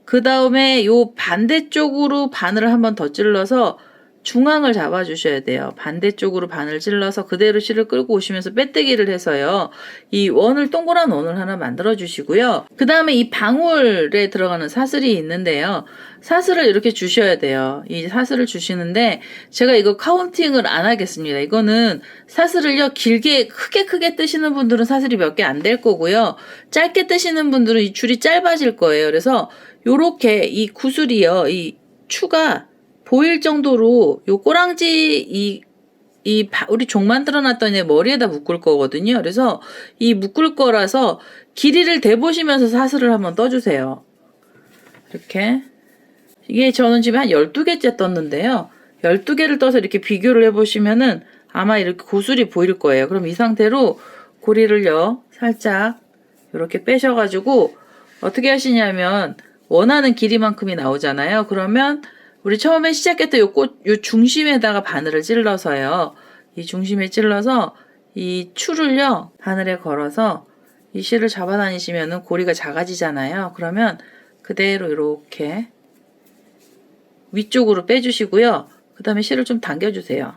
그 다음에 요 반대쪽으로 바늘을 한 번 더 찔러서 중앙을 잡아주셔야 돼요. 반대쪽으로 바늘 찔러서 그대로 실을 끌고 오시면서 빼뜨기를 해서요. 이 원을 동그란 원을 하나 만들어 주시고요. 그 다음에 이 방울에 들어가는 사슬이 있는데요. 사슬을 이렇게 주셔야 돼요. 이 사슬을 주시는데 제가 이거 카운팅을 안 하겠습니다. 이거는 사슬을요. 길게 크게 뜨시는 분들은 사슬이 몇 개 안 될 거고요. 짧게 뜨시는 분들은 이 줄이 짧아질 거예요. 그래서 요렇게 이 구슬이요. 이 추가 보일 정도로 요 꼬랑지 우리 종 만들어 놨더니 머리에다 묶을 거거든요. 그래서 이 묶을 거라서 길이를 대보시면서 사슬을 한번 떠주세요. 이렇게. 이게 저는 지금 한 12개째 떴는데요. 12개를 떠서 이렇게 비교를 해보시면은 아마 이렇게 구슬이 보일 거예요. 그럼 이 상태로 고리를요, 살짝 이렇게 빼셔가지고 어떻게 하시냐면 원하는 길이만큼이 나오잖아요. 그러면 우리 처음에 시작했던 요 중심에다가 바늘을 찔러서요. 이 중심에 찔러서 이 추를요, 바늘에 걸어서 이 실을 잡아 다니시면은 고리가 작아지잖아요. 그러면 그대로 이렇게 위쪽으로 빼주시고요. 그 다음에 실을 좀 당겨주세요.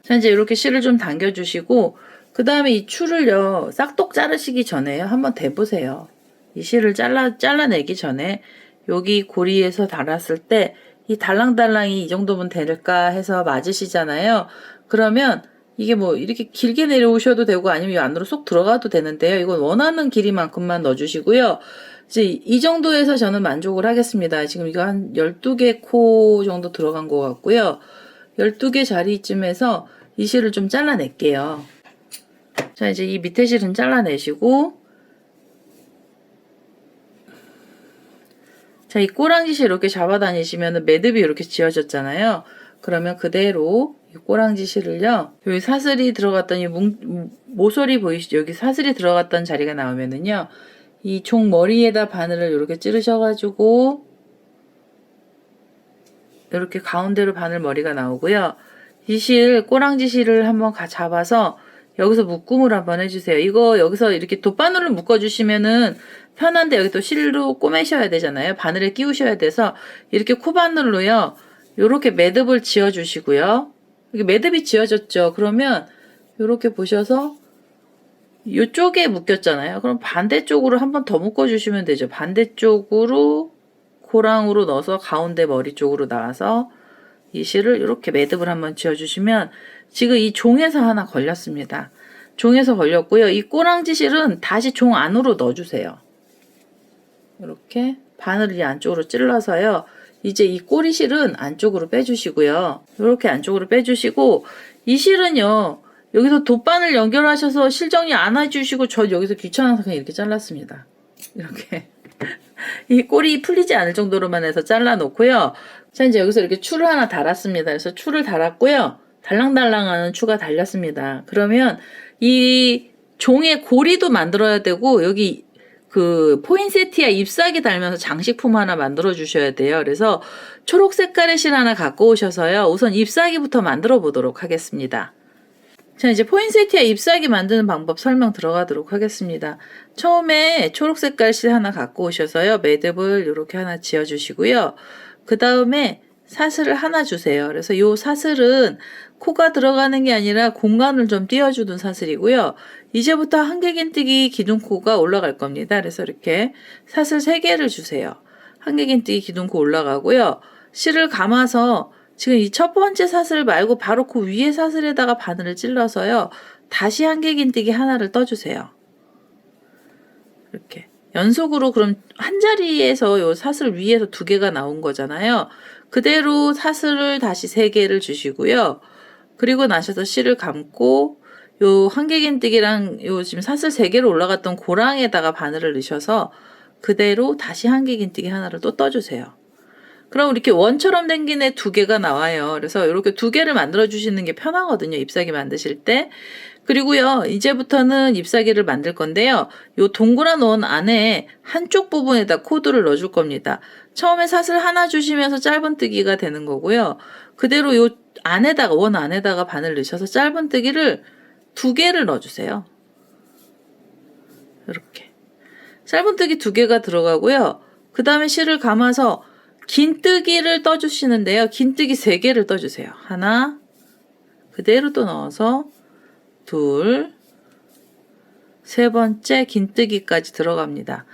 자, 이제 이렇게 실을 좀 당겨주시고, 그 다음에 이 줄을요, 싹둑 자르시기 전에요, 한번 대보세요. 이 실을 잘라내기 전에, 여기 고리에서 달았을 때, 이 달랑달랑이 이 정도면 될까 해서 맞으시잖아요. 그러면, 이게 뭐, 이렇게 길게 내려오셔도 되고, 아니면 이 안으로 쏙 들어가도 되는데요. 이건 원하는 길이만큼만 넣어주시고요. 이제 이 정도에서 저는 만족을 하겠습니다. 지금 이거 한 12개 코 정도 들어간 것 같고요. 12개 자리쯤에서 이 실을 좀 잘라낼게요. 자, 이제 이 밑에 실은 잘라내시고, 자, 이 꼬랑지 실 이렇게 잡아다니시면 매듭이 이렇게 지어졌잖아요. 그러면 그대로 이 꼬랑지 실을요, 여기 사슬이 들어갔던 이 모서리 보이시죠? 여기 사슬이 들어갔던 자리가 나오면은요, 이 종 머리에다 바늘을 이렇게 찌르셔가지고, 이렇게 가운데로 바늘 머리가 나오고요. 이 실, 꼬랑지 실을 한번 잡아서 여기서 묶음을 한번 해주세요. 이거 여기서 이렇게 돗바늘로 묶어주시면은 편한데 여기 또 실로 꼬매셔야 되잖아요. 바늘에 끼우셔야 돼서 이렇게 코바늘로요. 이렇게 매듭을 지어주시고요. 이게 매듭이 지어졌죠. 그러면 이렇게 보셔서 이쪽에 묶였잖아요. 그럼 반대쪽으로 한번 더 묶어주시면 되죠. 반대쪽으로 고랑으로 넣어서 가운데 머리 쪽으로 나와서 이 실을 이렇게 매듭을 한번 지어주시면 지금 이 종에서 하나 걸렸습니다. 종에서 걸렸고요. 이 꼬랑지 실은 다시 종 안으로 넣어주세요. 이렇게 바늘을 이 안쪽으로 찔러서요. 이제 이 꼬리 실은 안쪽으로 빼주시고요. 이렇게 안쪽으로 빼주시고 이 실은요. 여기서 돗바늘 연결하셔서 실 정리 안 해주시고 저 여기서 귀찮아서 그냥 이렇게 잘랐습니다. 이렇게 이 꼬리 풀리지 않을 정도로만 해서 잘라 놓고요. 자, 이제 여기서 이렇게 추를 하나 달았습니다. 그래서 추를 달았고요. 달랑달랑하는 추가 달렸습니다. 그러면 이 종의 고리도 만들어야 되고 여기 그 포인세티아 잎사귀 달면서 장식품 하나 만들어 주셔야 돼요. 그래서 초록 색깔의 실 하나 갖고 오셔서요. 우선 잎사귀부터 만들어 보도록 하겠습니다. 자, 이제 포인세티아 잎사귀 만드는 방법 설명 들어가도록 하겠습니다. 처음에 초록 색깔 실 하나 갖고 오셔서요. 매듭을 이렇게 하나 지어 주시고요. 그 다음에 사슬을 하나 주세요. 그래서 이 사슬은 코가 들어가는 게 아니라 공간을 좀 띄워주는 사슬이고요. 이제부터 한길긴뜨기 기둥코가 올라갈 겁니다. 그래서 이렇게 사슬 3개를 주세요. 한길긴뜨기 기둥코 올라가고요. 실을 감아서 지금 이 첫 번째 사슬 말고 바로 그 위에 사슬에다가 바늘을 찔러서요. 다시 한길긴뜨기 하나를 떠주세요. 이렇게. 연속으로 그럼 한 자리에서 요 사슬 위에서 2개가 나온 거잖아요. 그대로 사슬을 다시 3개를 주시고요. 그리고 나셔서 실을 감고 요 한길긴뜨기랑 요 지금 사슬 3개로 올라갔던 고랑에다가 바늘을 넣으셔서 그대로 다시 한길긴뜨기 하나를 또 떠주세요. 그럼 이렇게 원처럼 댕긴 애 2개가 나와요. 그래서 이렇게 2개를 만들어 주시는 게 편하거든요. 잎사귀 만드실 때. 그리고요, 이제부터는 잎사귀를 만들 건데요. 요 동그란 원 안에 한쪽 부분에다 코드를 넣어줄 겁니다. 처음에 사슬 하나 주시면서 짧은뜨기가 되는 거고요. 그대로 요 안에다가, 원 안에다가 바늘 넣으셔서 짧은뜨기를 2개를 넣어주세요. 이렇게. 짧은뜨기 2개가 들어가고요. 그 다음에 실을 감아서 긴뜨기를 떠주시는데요. 긴뜨기 3개를 떠주세요. 하나, 그대로 또 넣어서 둘, 세 번째 긴뜨기까지 들어갑니다.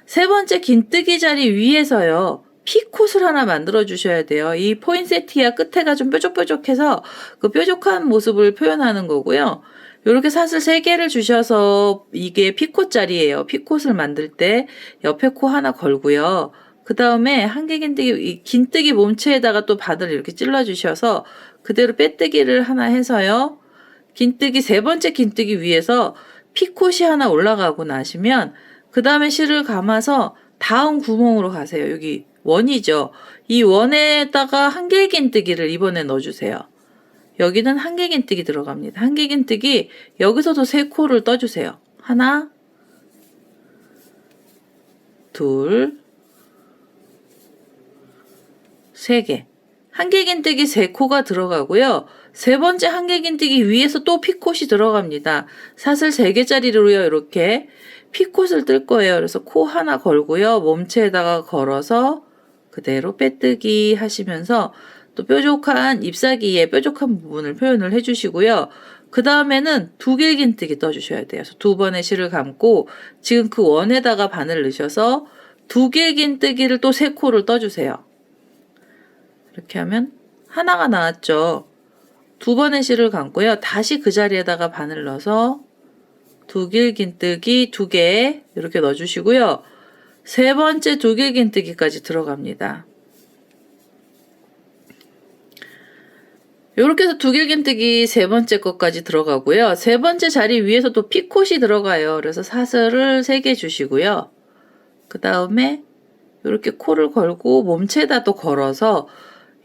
세 번째 긴뜨기 자리 위에서요. 피콧을 하나 만들어 주셔야 돼요. 이 포인세티아 끝에가 좀 뾰족뾰족해서 그 뾰족한 모습을 표현하는 거고요. 이렇게 사슬 3개를 주셔서 이게 피콧 자리예요. 피콧을 만들 때 옆에 코 하나 걸고요. 그 다음에 한길긴뜨기, 긴뜨기 몸체에다가 또 바늘을 이렇게 찔러 주셔서 그대로 빼뜨기를 하나 해서요. 긴뜨기 3번째 긴뜨기 위에서 피콧이 하나 올라가고 나시면 그 다음에 실을 감아서 다음 구멍으로 가세요. 여기 원이죠. 이 원에다가 한길긴뜨기를 이번에 넣어주세요. 여기는 한길긴뜨기 들어갑니다. 한길긴뜨기 여기서도 3코를 떠주세요. 하나, 둘, 3개. 한길긴뜨기 3코가 들어가고요. 세 번째 한길긴뜨기 위에서 또 피콧이 들어갑니다. 사슬 3개짜리로요. 이렇게 피콧을 뜰 거예요. 그래서 코 하나 걸고요. 몸체에다가 걸어서 그대로 빼뜨기 하시면서 또 뾰족한 잎사귀의 뾰족한 부분을 표현을 해주시고요. 그 다음에는 두 길긴뜨기 떠주셔야 돼요. 그래서 두 번의 실을 감고 지금 그 원에다가 바늘 넣으셔서 두 길긴뜨기를 또 세 코를 떠주세요. 이렇게 하면 하나가 나왔죠. 두 번의 실을 감고요. 다시 그 자리에다가 바늘 넣어서 두 길긴뜨기 두 개 이렇게 넣어주시고요. 세 번째 두 길긴뜨기까지 들어갑니다. 이렇게 해서 두 길긴뜨기 세 번째 것까지 들어가고요. 세 번째 자리 위에서 또 피콧이 들어가요. 그래서 사슬을 3개 주시고요. 그 다음에 이렇게 코를 걸고 몸체에다 또 걸어서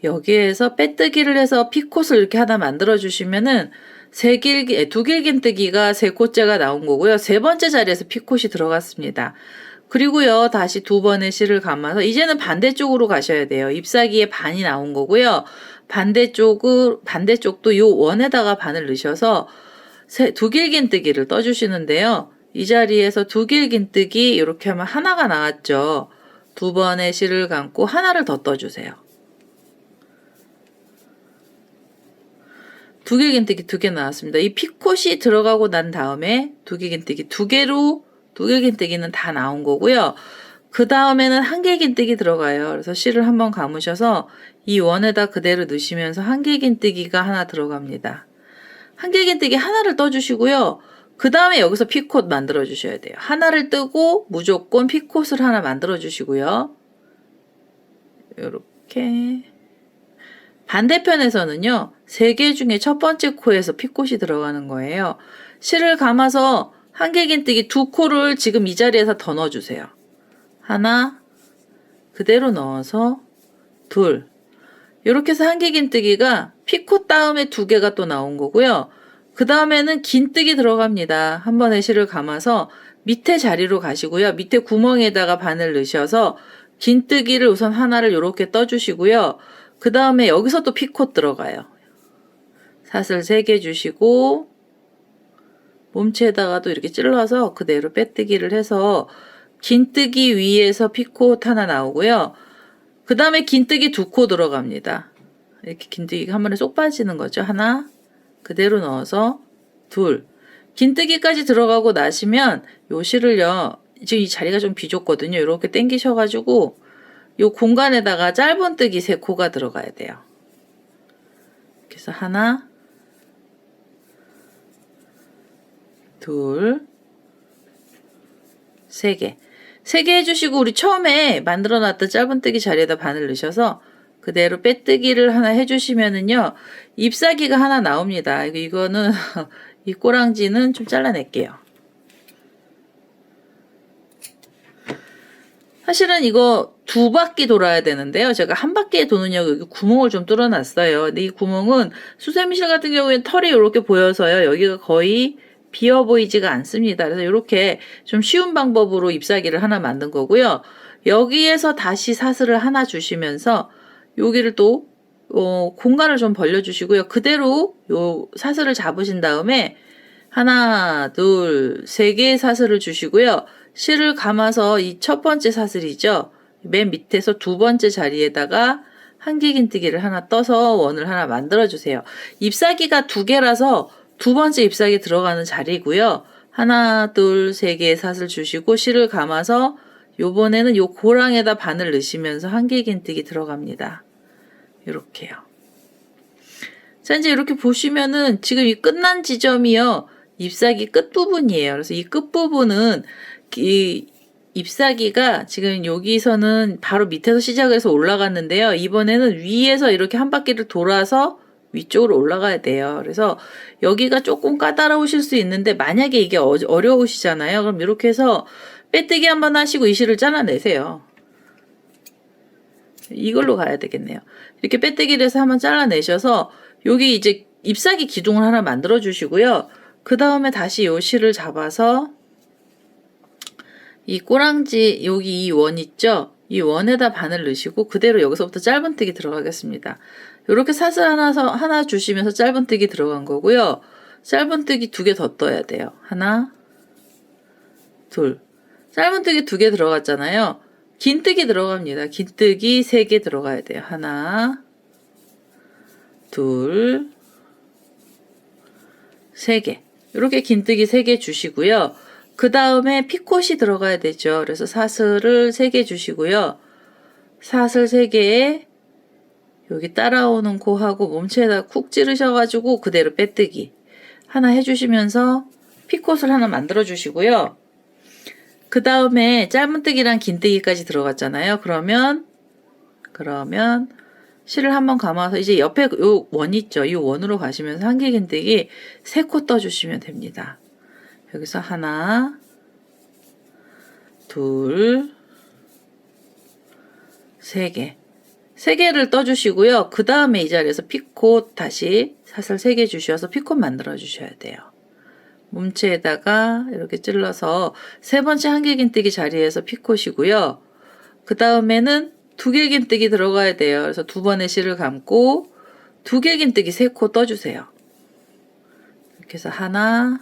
여기에서 빼뜨기를 해서 피콧을 이렇게 하나 만들어 주시면은 두 길긴뜨기가 세 코째가 나온 거고요. 세 번째 자리에서 피콧이 들어갔습니다. 그리고요, 다시 두 번의 실을 감아서 이제는 반대쪽으로 가셔야 돼요. 잎사귀에 반이 나온 거고요. 반대쪽도 요 원에다가 바늘 넣으셔서 두 길긴뜨기를 떠주시는데요. 이 자리에서 두 길긴뜨기 이렇게 하면 하나가 나왔죠. 두 번의 실을 감고 하나를 더 떠주세요. 두 길긴뜨기 2개 나왔습니다. 이 피콧이 들어가고 난 다음에 두 길긴뜨기 2개로 두 길긴뜨기는 다 나온 거고요. 그 다음에는 한 길긴뜨기 들어가요. 그래서 실을 한번 감으셔서 이 원에다 그대로 넣으시면서 한 길긴뜨기가 하나 들어갑니다. 한 길긴뜨기 하나를 떠주시고요. 그 다음에 여기서 피콧 만들어 주셔야 돼요. 하나를 뜨고 무조건 피콧을 하나 만들어 주시고요. 이렇게 반대편에서는요. 3개 중에 첫 번째 코에서 피콧이 들어가는 거예요. 실을 감아서 한 길긴뜨기 2코를 지금 이 자리에서 더 넣어주세요. 하나 그대로 넣어서 둘 이렇게 해서 한 길긴뜨기가 피콧 다음에 2개가 또 나온 거고요. 그 다음에는 긴뜨기 들어갑니다. 한 번의 실을 감아서 밑에 자리로 가시고요. 밑에 구멍에다가 바늘 넣으셔서 긴뜨기를 우선 하나를 이렇게 떠주시고요. 그 다음에 여기서 또 피콧 들어가요. 사슬 3개 주시고 몸체에다가도 이렇게 찔러서 그대로 빼뜨기를 해서 긴뜨기 위에서 피콧 하나 나오고요. 그 다음에 긴뜨기 2코 들어갑니다. 이렇게 긴뜨기가 한 번에 쏙 빠지는 거죠. 하나 그대로 넣어서 둘 긴뜨기까지 들어가고 나시면 요 실을요. 지금 이 자리가 좀 비좁거든요. 이렇게 당기셔가지고 요 공간에다가 짧은뜨기 3코가 들어가야 돼요. 그래서 하나 둘 3개 3개 해주시고 우리 처음에 만들어 놨던 짧은뜨기 자리에다 바늘 넣으셔서 그대로 빼뜨기를 하나 해주시면은요 잎사귀가 하나 나옵니다. 이거는 이 꼬랑지는 좀 잘라낼게요. 사실은 이거 2바퀴 돌아야 되는데요. 제가 한 바퀴에 도느냐고 여기 구멍을 좀 뚫어놨어요. 근데 이 구멍은 수세미실 같은 경우에는 털이 이렇게 보여서요. 여기가 거의 비어 보이지가 않습니다. 그래서 이렇게 좀 쉬운 방법으로 잎사귀를 하나 만든 거고요. 여기에서 다시 사슬을 하나 주시면서 여기를 또 공간을 좀 벌려주시고요. 그대로 요 사슬을 잡으신 다음에 하나, 둘, 3개의 사슬을 주시고요. 실을 감아서 이 첫 번째 사슬이죠. 맨 밑에서 두 번째 자리에다가 한 길긴뜨기를 하나 떠서 원을 하나 만들어 주세요. 잎사귀가 2개라서 두 번째 잎사귀 들어가는 자리고요. 하나, 둘, 3개의 사슬 주시고 실을 감아서 요번에는 요 고랑에다 바늘 넣으시면서 한 길긴뜨기 들어갑니다. 이렇게요. 자, 이제 이렇게 보시면은 지금 이 끝난 지점이요. 잎사귀 끝부분이에요. 그래서 이 끝부분은 이 잎사귀가 지금 여기서는 바로 밑에서 시작해서 올라갔는데요. 이번에는 위에서 이렇게 한 바퀴를 돌아서 위쪽으로 올라가야 돼요. 그래서 여기가 조금 까다로우실 수 있는데 만약에 이게 어려우시잖아요. 그럼 이렇게 해서 빼뜨기 한번 하시고 이 실을 잘라내세요. 이걸로 가야 되겠네요. 이렇게 빼뜨기를 해서 한번 잘라내셔서 여기 이제 잎사귀 기둥을 하나 만들어 주시고요. 그 다음에 다시 요 실을 잡아서 이 꼬랑지 여기 이 원 있죠? 이 원에다 바늘 넣으시고 그대로 여기서부터 짧은뜨기 들어가겠습니다. 이렇게 사슬 하나 주시면서 짧은뜨기 들어간 거고요. 짧은뜨기 2개 더 떠야 돼요. 하나, 둘. 짧은뜨기 2개 들어갔잖아요. 긴뜨기 들어갑니다. 긴뜨기 3개 들어가야 돼요. 하나, 둘, 3개. 이렇게 긴뜨기 3개 주시고요. 그 다음에 피콧이 들어가야 되죠. 그래서 사슬을 3개 주시고요. 사슬 3개에 여기 따라오는 코하고 몸체에다 쿡 찌르셔가지고 그대로 빼뜨기 하나 해주시면서 피콧을 하나 만들어 주시고요. 그 다음에 짧은뜨기랑 긴뜨기까지 들어갔잖아요. 그러면 실을 한번 감아서 이제 옆에 요 원 있죠. 이 원으로 가시면서 한길 긴뜨기 3코 떠주시면 됩니다. 여기서 하나, 둘, 3개. 3개를 떠주시고요. 그 다음에 이 자리에서 피콧 다시 사슬 3개 주셔서 피콧 만들어 주셔야 돼요. 몸체에다가 이렇게 찔러서 3번째 한길긴뜨기 자리에서 피콧이고요. 그 다음에는 두길긴뜨기 들어가야 돼요. 그래서 2번의 실을 감고 두길긴뜨기 3코 떠주세요. 이렇게 해서 하나,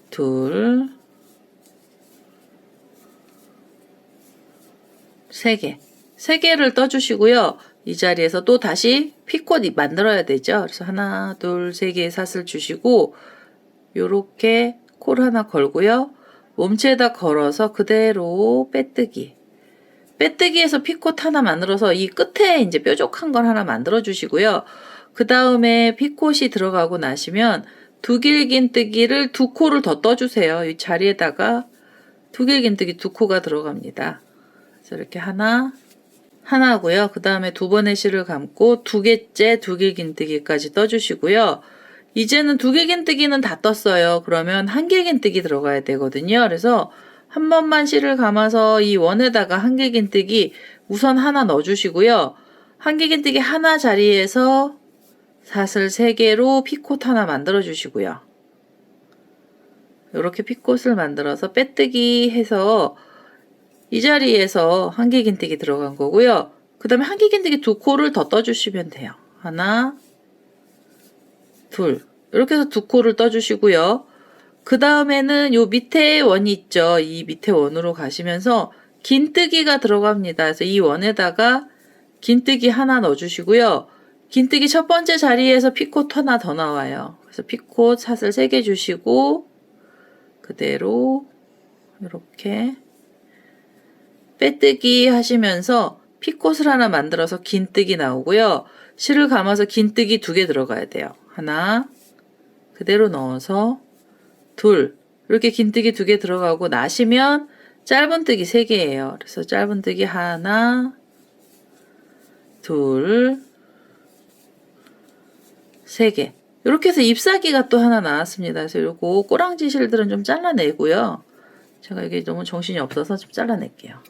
둘, 3개. 3개를 떠주시고요. 이 자리에서 또 다시 피콧 만들어야 되죠. 그래서 하나, 둘, 3개의 사슬 주시고 요렇게 코를 하나 걸고요. 몸체에다 걸어서 그대로 빼뜨기. 빼뜨기에서 피콧 하나 만들어서 이 끝에 이제 뾰족한 걸 하나 만들어 주시고요. 그 다음에 피콧이 들어가고 나시면 두길긴뜨기를 2코를 더 떠주세요. 이 자리에다가 두길긴뜨기 2코가 들어갑니다. 그래서 이렇게 하나고요. 그 다음에 2번의 실을 감고 2개째 두길긴뜨기까지 떠주시고요. 이제는 두길긴뜨기는 다 떴어요. 그러면 한길긴뜨기 들어가야 되거든요. 그래서 한 번만 실을 감아서 이 원에다가 한길긴뜨기 우선 하나 넣어주시고요. 한길긴뜨기 하나 자리에서 사슬 3개로 피콧 하나 만들어 주시고요. 이렇게 피콧을 만들어서 빼뜨기 해서 이 자리에서 한길긴뜨기 들어간 거고요. 그 다음에 한길긴뜨기 2코를 더 떠주시면 돼요. 하나, 둘. 이렇게 해서 2코를 떠주시고요. 그 다음에는 요 밑에 원이 있죠. 이 밑에 원으로 가시면서 긴뜨기가 들어갑니다. 그래서 이 원에다가 긴뜨기 하나 넣어주시고요. 긴뜨기 첫 번째 자리에서 피콧 하나 더 나와요. 그래서 피콧 사슬 3개 주시고 그대로 이렇게 빼뜨기 하시면서 피콧을 하나 만들어서 긴뜨기 나오고요. 실을 감아서 긴뜨기 2개 들어가야 돼요. 하나, 그대로 넣어서 둘, 이렇게 긴뜨기 2개 들어가고 나시면 짧은뜨기 3개예요. 그래서 짧은뜨기 하나, 둘, 3개. 이렇게 해서 잎사귀가 또 하나 나왔습니다. 그래서 요거 꼬랑지 실들은 좀 잘라내고요. 제가 이게 너무 정신이 없어서 좀 잘라낼게요.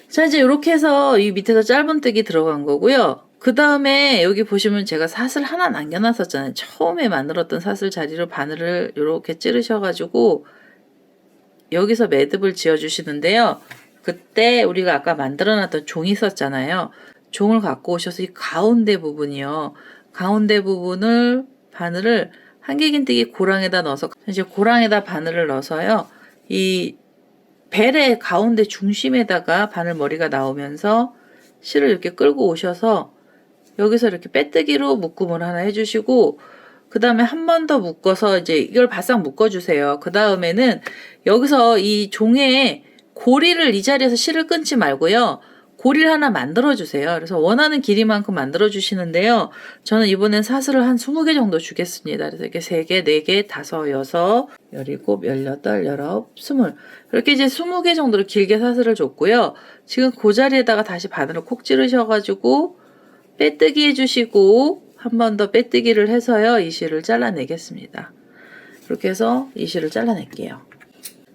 자, 이제 이렇게 해서 이 밑에서 짧은뜨기 들어간 거고요. 그 다음에 여기 보시면 제가 사슬 하나 남겨놨었잖아요. 처음에 만들었던 사슬 자리로 바늘을 이렇게 찌르셔가지고 여기서 매듭을 지어주시는데요. 그때 우리가 아까 만들어놨던 종이 있었잖아요. 종을 갖고 오셔서 이 가운데 부분이요. 가운데 부분을 바늘을 한길긴뜨기 고랑에다 넣어서 이제 고랑에다 바늘을 넣어서요. 이 벨의 가운데 중심에다가 바늘머리가 나오면서 실을 이렇게 끌고 오셔서 여기서 이렇게 빼뜨기로 묶음을 하나 해주시고 그 다음에 한 번 더 묶어서 이제 이걸 바싹 묶어주세요. 그 다음에는 여기서 이 종에 고리를 이 자리에서 실을 끊지 말고요. 고리를 하나 만들어주세요. 그래서 원하는 길이만큼 만들어주시는데요. 저는 이번엔 사슬을 한 20개 정도 주겠습니다. 그래서 이렇게 3개, 4개, 5, 6, 17, 18, 19, 20 이렇게 이제 20개 정도로 길게 사슬을 줬고요. 지금 그 자리에다가 다시 바늘을 콕 찌르셔가지고 빼뜨기 해주시고 한 번 더 빼뜨기를 해서요. 이 실을 잘라내겠습니다. 이렇게 해서 이 실을 잘라낼게요.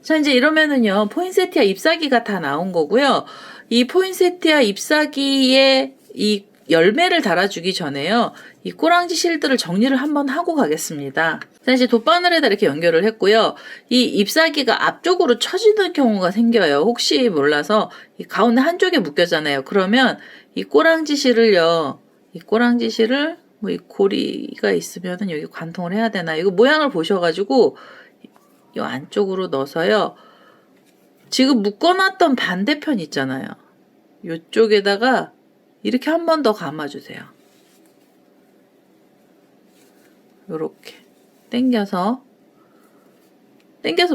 자, 이제 이러면은요. 포인세티아 잎사귀가 다 나온 거고요. 이 포인세티아 잎사귀에 이 열매를 달아주기 전에요. 이 꼬랑지 실들을 정리를 한번 하고 가겠습니다. 자, 이제 돗바늘에다 이렇게 연결을 했고요. 이 잎사귀가 앞쪽으로 처지는 경우가 생겨요. 혹시 몰라서 이 가운데 한쪽에 묶였잖아요. 그러면 이 꼬랑지 실을요. 이 꼬랑지 실을 뭐 이 고리가 있으면은 여기 관통을 해야 되나? 이거 모양을 보셔가지고 요 안쪽으로 넣어서요. 지금 묶어놨던 반대편 있잖아요. 요쪽에다가 이렇게 한 번 더 감아주세요. 요렇게 당겨서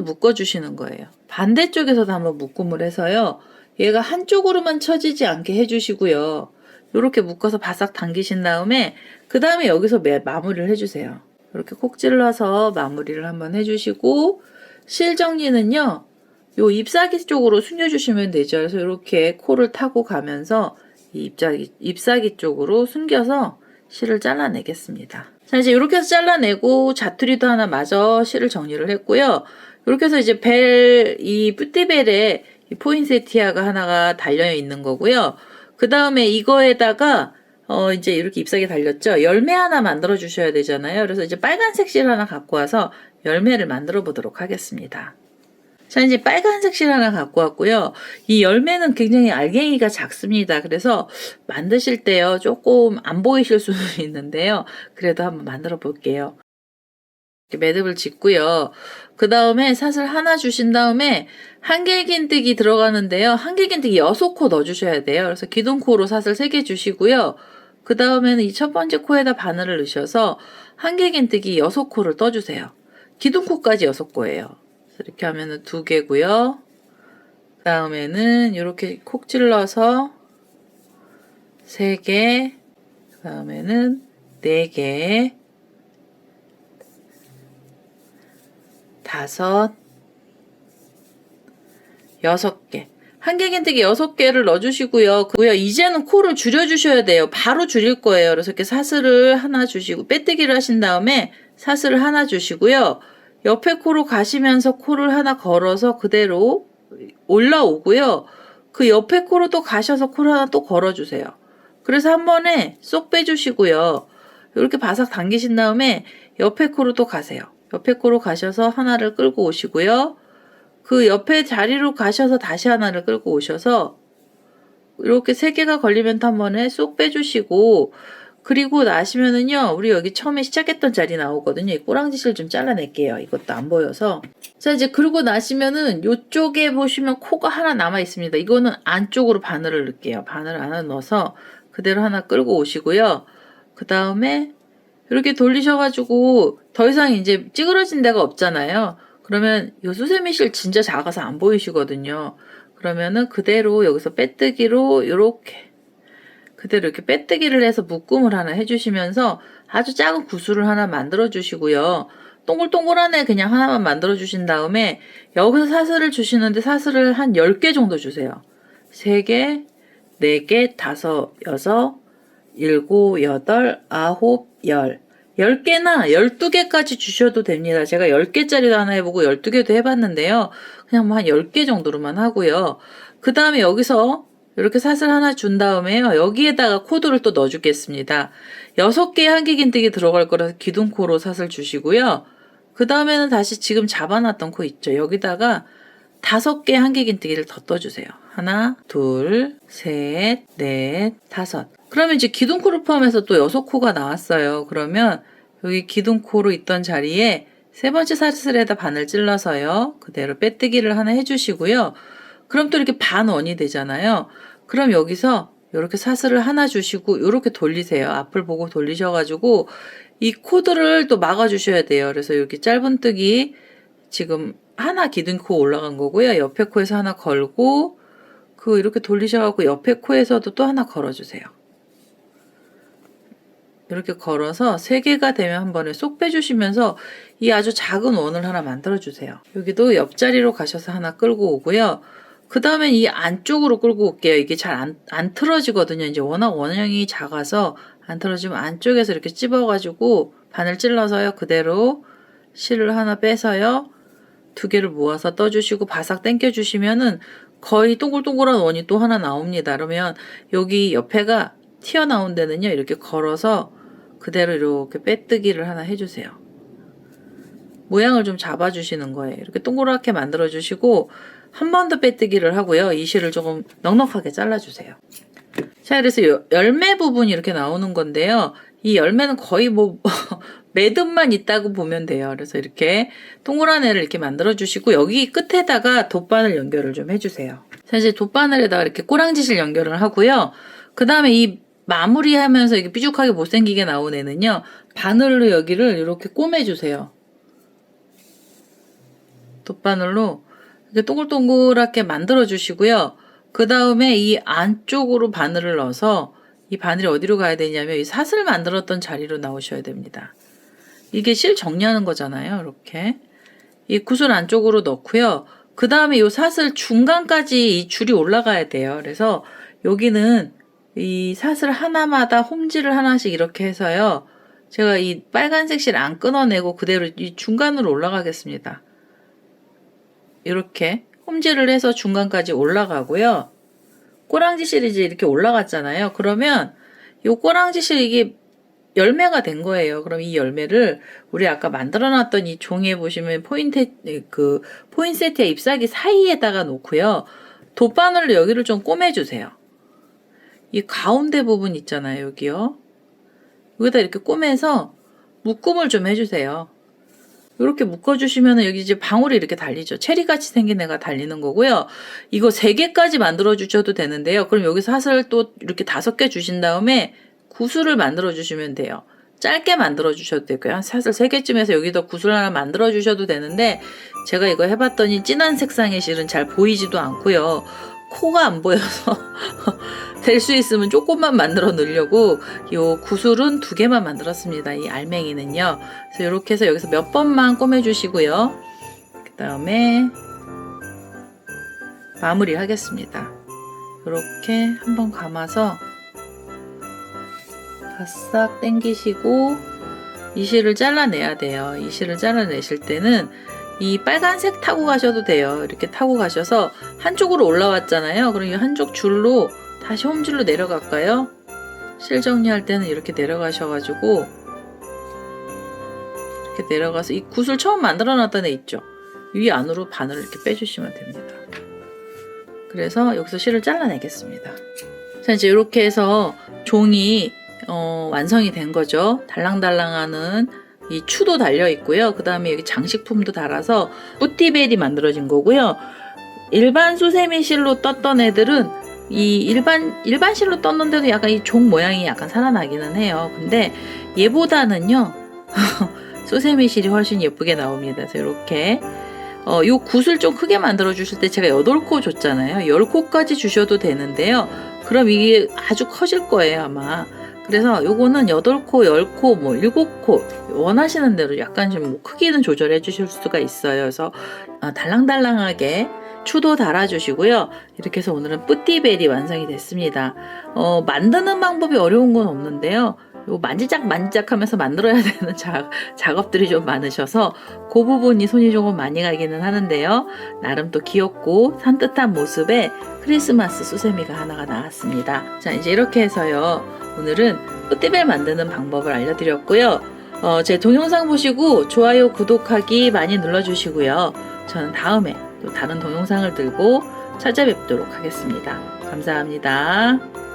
묶어주시는 거예요. 반대쪽에서도 한번 묶음을 해서요. 얘가 한쪽으로만 쳐지지 않게 해주시고요. 요렇게 묶어서 바싹 당기신 다음에 그 다음에 여기서 마무리를 해주세요. 이렇게 콕 찔러서 마무리를 한번 해주시고 실 정리는요. 요 잎사귀 쪽으로 숨겨주시면 되죠. 그래서 이렇게 코를 타고 가면서 이 잎사귀 쪽으로 숨겨서 실을 잘라내겠습니다. 자, 이제 이렇게 해서 잘라내고 자투리도 하나 마저 실을 정리를 했고요. 이렇게 해서 이제 이 뿌띠벨에 이 포인세티아가 하나가 달려 있는 거고요. 그 다음에 이거에다가 이제 이렇게 잎사귀 달렸죠. 열매 하나 만들어 주셔야 되잖아요. 그래서 이제 빨간색 실 하나 갖고 와서 열매를 만들어 보도록 하겠습니다. 자, 이제 빨간색 실 하나 갖고 왔고요. 이 열매는 굉장히 알갱이가 작습니다. 그래서 만드실 때요, 조금 안 보이실 수는 있는데요. 그래도 한번 만들어 볼게요. 이렇게 매듭을 짓고요. 그 다음에 사슬 하나 주신 다음에 한길긴뜨기 들어가는데요. 한길긴뜨기 6코 넣어주셔야 돼요. 그래서 기둥코로 사슬 3개 주시고요. 그 다음에는 이 첫 번째 코에다 바늘을 넣으셔서 한길긴뜨기 6코를 떠주세요. 기둥코까지 6코예요. 이렇게 하면은 2개고요. 그 다음에는 이렇게 콕 찔러서 3개, 그 다음에는 4개, 5, 6개. 한길긴뜨기 6개를 넣어주시고요. 이제는 코를 줄여주셔야 돼요. 바로 줄일 거예요. 그래서 이렇게 사슬을 하나 주시고, 빼뜨기를 하신 다음에 사슬을 하나 주시고요. 옆에 코로 가시면서 코를 하나 걸어서 그대로 올라오고요. 그 옆에 코로 또 가셔서 코를 하나 또 걸어주세요. 그래서 한 번에 쏙 빼주시고요. 이렇게 바싹 당기신 다음에 옆에 코로 또 가세요. 옆에 코로 가셔서 하나를 끌고 오시고요. 그 옆에 자리로 가셔서 다시 하나를 끌고 오셔서 이렇게 3개가 걸리면 한 번에 쏙 빼주시고 그리고 나시면은요, 우리 여기 처음에 시작했던 자리 나오거든요. 이 꼬랑지 실 좀 잘라낼게요. 이것도 안 보여서. 자, 이제 그러고 나시면은 요쪽에 보시면 코가 하나 남아 있습니다. 이거는 안쪽으로 바늘을 넣을게요. 바늘 하나 넣어서 그대로 하나 끌고 오시고요. 그 다음에 이렇게 돌리셔가지고 더 이상 이제 찌그러진 데가 없잖아요. 그러면 요 수세미 실 진짜 작아서 안 보이시거든요. 그러면은 그대로 여기서 빼뜨기로 이렇게 그대로 이렇게 빼뜨기를 해서 묶음을 하나 해주시면서 아주 작은 구슬을 하나 만들어 주시고요. 동글동글한 애 그냥 하나만 만들어 주신 다음에 여기서 사슬을 주시는데 사슬을 한 10개 정도 주세요. 3개, 4개, 5, 6, 7, 8, 9, 10. 10개나 12개까지 주셔도 됩니다. 제가 10개짜리도 하나 해보고 12개도 해봤는데요. 그냥 뭐 한 10개 정도로만 하고요. 그 다음에 여기서 이렇게 사슬 하나 준 다음에요. 여기에다가 코드를 또 넣어주겠습니다. 6개의 한길긴뜨기 들어갈 거라서 기둥코로 사슬 주시고요. 그 다음에는 다시 지금 잡아놨던 코 있죠. 여기다가 5개의 한길긴뜨기를 더 떠주세요. 하나, 둘, 셋, 넷, 5. 그러면 이제 기둥코를 포함해서 또 6코가 나왔어요. 그러면 여기 기둥코로 있던 자리에 세 번째 사슬에다 바늘 찔러서요. 그대로 빼뜨기를 하나 해주시고요. 그럼 또 이렇게 반원이 되잖아요. 그럼 여기서 이렇게 사슬을 하나 주시고 이렇게 돌리세요. 앞을 보고 돌리셔가지고 이 코드를 또 막아주셔야 돼요. 그래서 이렇게 짧은뜨기 지금 하나 기둥코 올라간 거고요. 옆에 코에서 하나 걸고 이렇게 돌리셔가지고 옆에 코에서도 또 하나 걸어주세요. 이렇게 걸어서 3개가 되면 한 번에 쏙 빼주시면서 이 아주 작은 원을 하나 만들어주세요. 여기도 옆자리로 가셔서 하나 끌고 오고요. 그 다음에 이 안쪽으로 끌고 올게요. 이게 잘 안 틀어지거든요. 이제 워낙 원형이 작아서 안 틀어지면 안쪽에서 이렇게 찝어가지고 바늘 찔러서요. 그대로 실을 하나 빼서요. 2개를 모아서 떠주시고 바싹 당겨주시면은 거의 동글동글한 원이 또 하나 나옵니다. 그러면 여기 옆에가 튀어나온 데는요. 이렇게 걸어서 그대로 이렇게 빼뜨기를 하나 해주세요. 모양을 좀 잡아주시는 거예요. 이렇게 동그랗게 만들어주시고 한 번 더 빼뜨기를 하고요. 이 실을 조금 넉넉하게 잘라주세요. 자, 그래서 열매 부분이 이렇게 나오는 건데요. 이 열매는 거의 뭐 매듭만 있다고 보면 돼요. 그래서 이렇게 동그란 애를 이렇게 만들어 주시고 여기 끝에다가 돗바늘 연결을 좀 해주세요. 사실 돗바늘에다가 이렇게 꼬랑지실 연결을 하고요. 그 다음에 이 마무리하면서 이게 삐죽하게 못생기게 나온 애는요. 바늘로 여기를 이렇게 꼬매주세요. 돗바늘로 이렇게 동글동글하게 만들어 주시고요. 그 다음에 이 안쪽으로 바늘을 넣어서 이 바늘이 어디로 가야 되냐면 이 사슬 만들었던 자리로 나오셔야 됩니다. 이게 실 정리하는 거잖아요. 이렇게 이 구슬 안쪽으로 넣고요. 그 다음에 이 사슬 중간까지 이 줄이 올라가야 돼요. 그래서 여기는 이 사슬 하나마다 홈질을 하나씩 이렇게 해서요. 제가 이 빨간색 실 안 끊어내고 그대로 이 중간으로 올라가겠습니다. 이렇게 홈질을 해서 중간까지 올라가고요. 꼬랑지 실이 이제 이렇게 올라갔잖아요. 그러면 이 꼬랑지 실 이게 열매가 된 거예요. 그럼 이 열매를 우리 아까 만들어놨던 이 종이에 보시면 포인세티아 잎사귀 사이에다가 놓고요. 돗바늘로 여기를 좀 꼬매주세요. 이 가운데 부분 있잖아요. 여기요. 여기다 이렇게 꼬매서 묶음을 좀 해주세요. 이렇게 묶어주시면 여기 이제 방울이 이렇게 달리죠. 체리같이 생긴 애가 달리는 거고요. 이거 3개까지 만들어 주셔도 되는데요. 그럼 여기서 사슬 또 이렇게 5개 주신 다음에 구슬을 만들어 주시면 돼요. 짧게 만들어 주셔도 되고요. 사슬 3개쯤 해서 여기다 구슬 하나 만들어 주셔도 되는데 제가 이거 해봤더니 진한 색상의 실은 잘 보이지도 않고요. 코가 안 보여서 될 수 있으면 조금만 만들어 넣으려고 요 구슬은 2개만 만들었습니다. 이 알맹이는요. 그래서 이렇게 해서 여기서 몇 번만 꼬매 주시고요. 그 다음에 마무리 하겠습니다. 이렇게 한번 감아서 바싹 당기시고 이 실을 잘라내야 돼요. 이 실을 잘라내실 때는 이 빨간색 타고 가셔도 돼요. 이렇게 타고 가셔서 한쪽으로 올라왔잖아요. 그럼 이 한쪽 줄로 다시 홈줄로 내려갈까요? 실 정리할 때는 이렇게 내려가셔가지고 이렇게 내려가서 이 구슬 처음 만들어 놨던 애 있죠? 위 안으로 바늘을 이렇게 빼주시면 됩니다. 그래서 여기서 실을 잘라내겠습니다. 자, 이제 이렇게 해서 종이 완성이 된 거죠. 달랑달랑하는 이 추도 달려 있고요. 그 다음에 여기 장식품도 달아서 뿌띠벨이 만들어진 거고요. 일반 수세미 실로 떴던 애들은 이 일반 실로 떴는데도 약간 이 종 모양이 약간 살아나기는 해요. 근데 얘보다는요 수세미 실이 훨씬 예쁘게 나옵니다. 그래서 이렇게 요 굿을 좀 크게 만들어 주실 때 제가 8코 줬잖아요. 10코까지 주셔도 되는데요. 그럼 이게 아주 커질 거예요 아마. 그래서 요거는 8코, 10코, 뭐 7코 원하시는 대로 약간 좀 크기는 조절해 주실 수가 있어요. 그래서 달랑달랑하게 추도 달아주시고요. 이렇게 해서 오늘은 뿌띠벨이 완성이 됐습니다. 만드는 방법이 어려운 건 없는데요. 요 만지작 하면서 만들어야 되는 작업들이 좀 많으셔서 그 부분이 손이 조금 많이 가기는 하는데요. 나름 또 귀엽고 산뜻한 모습의 크리스마스 수세미가 하나가 나왔습니다. 자, 이제 이렇게 해서요. 오늘은 뿌띠벨 만드는 방법을 알려드렸고요. 제 동영상 보시고 좋아요, 구독하기 많이 눌러주시고요. 저는 다음에 또 다른 동영상을 들고 찾아뵙도록 하겠습니다. 감사합니다.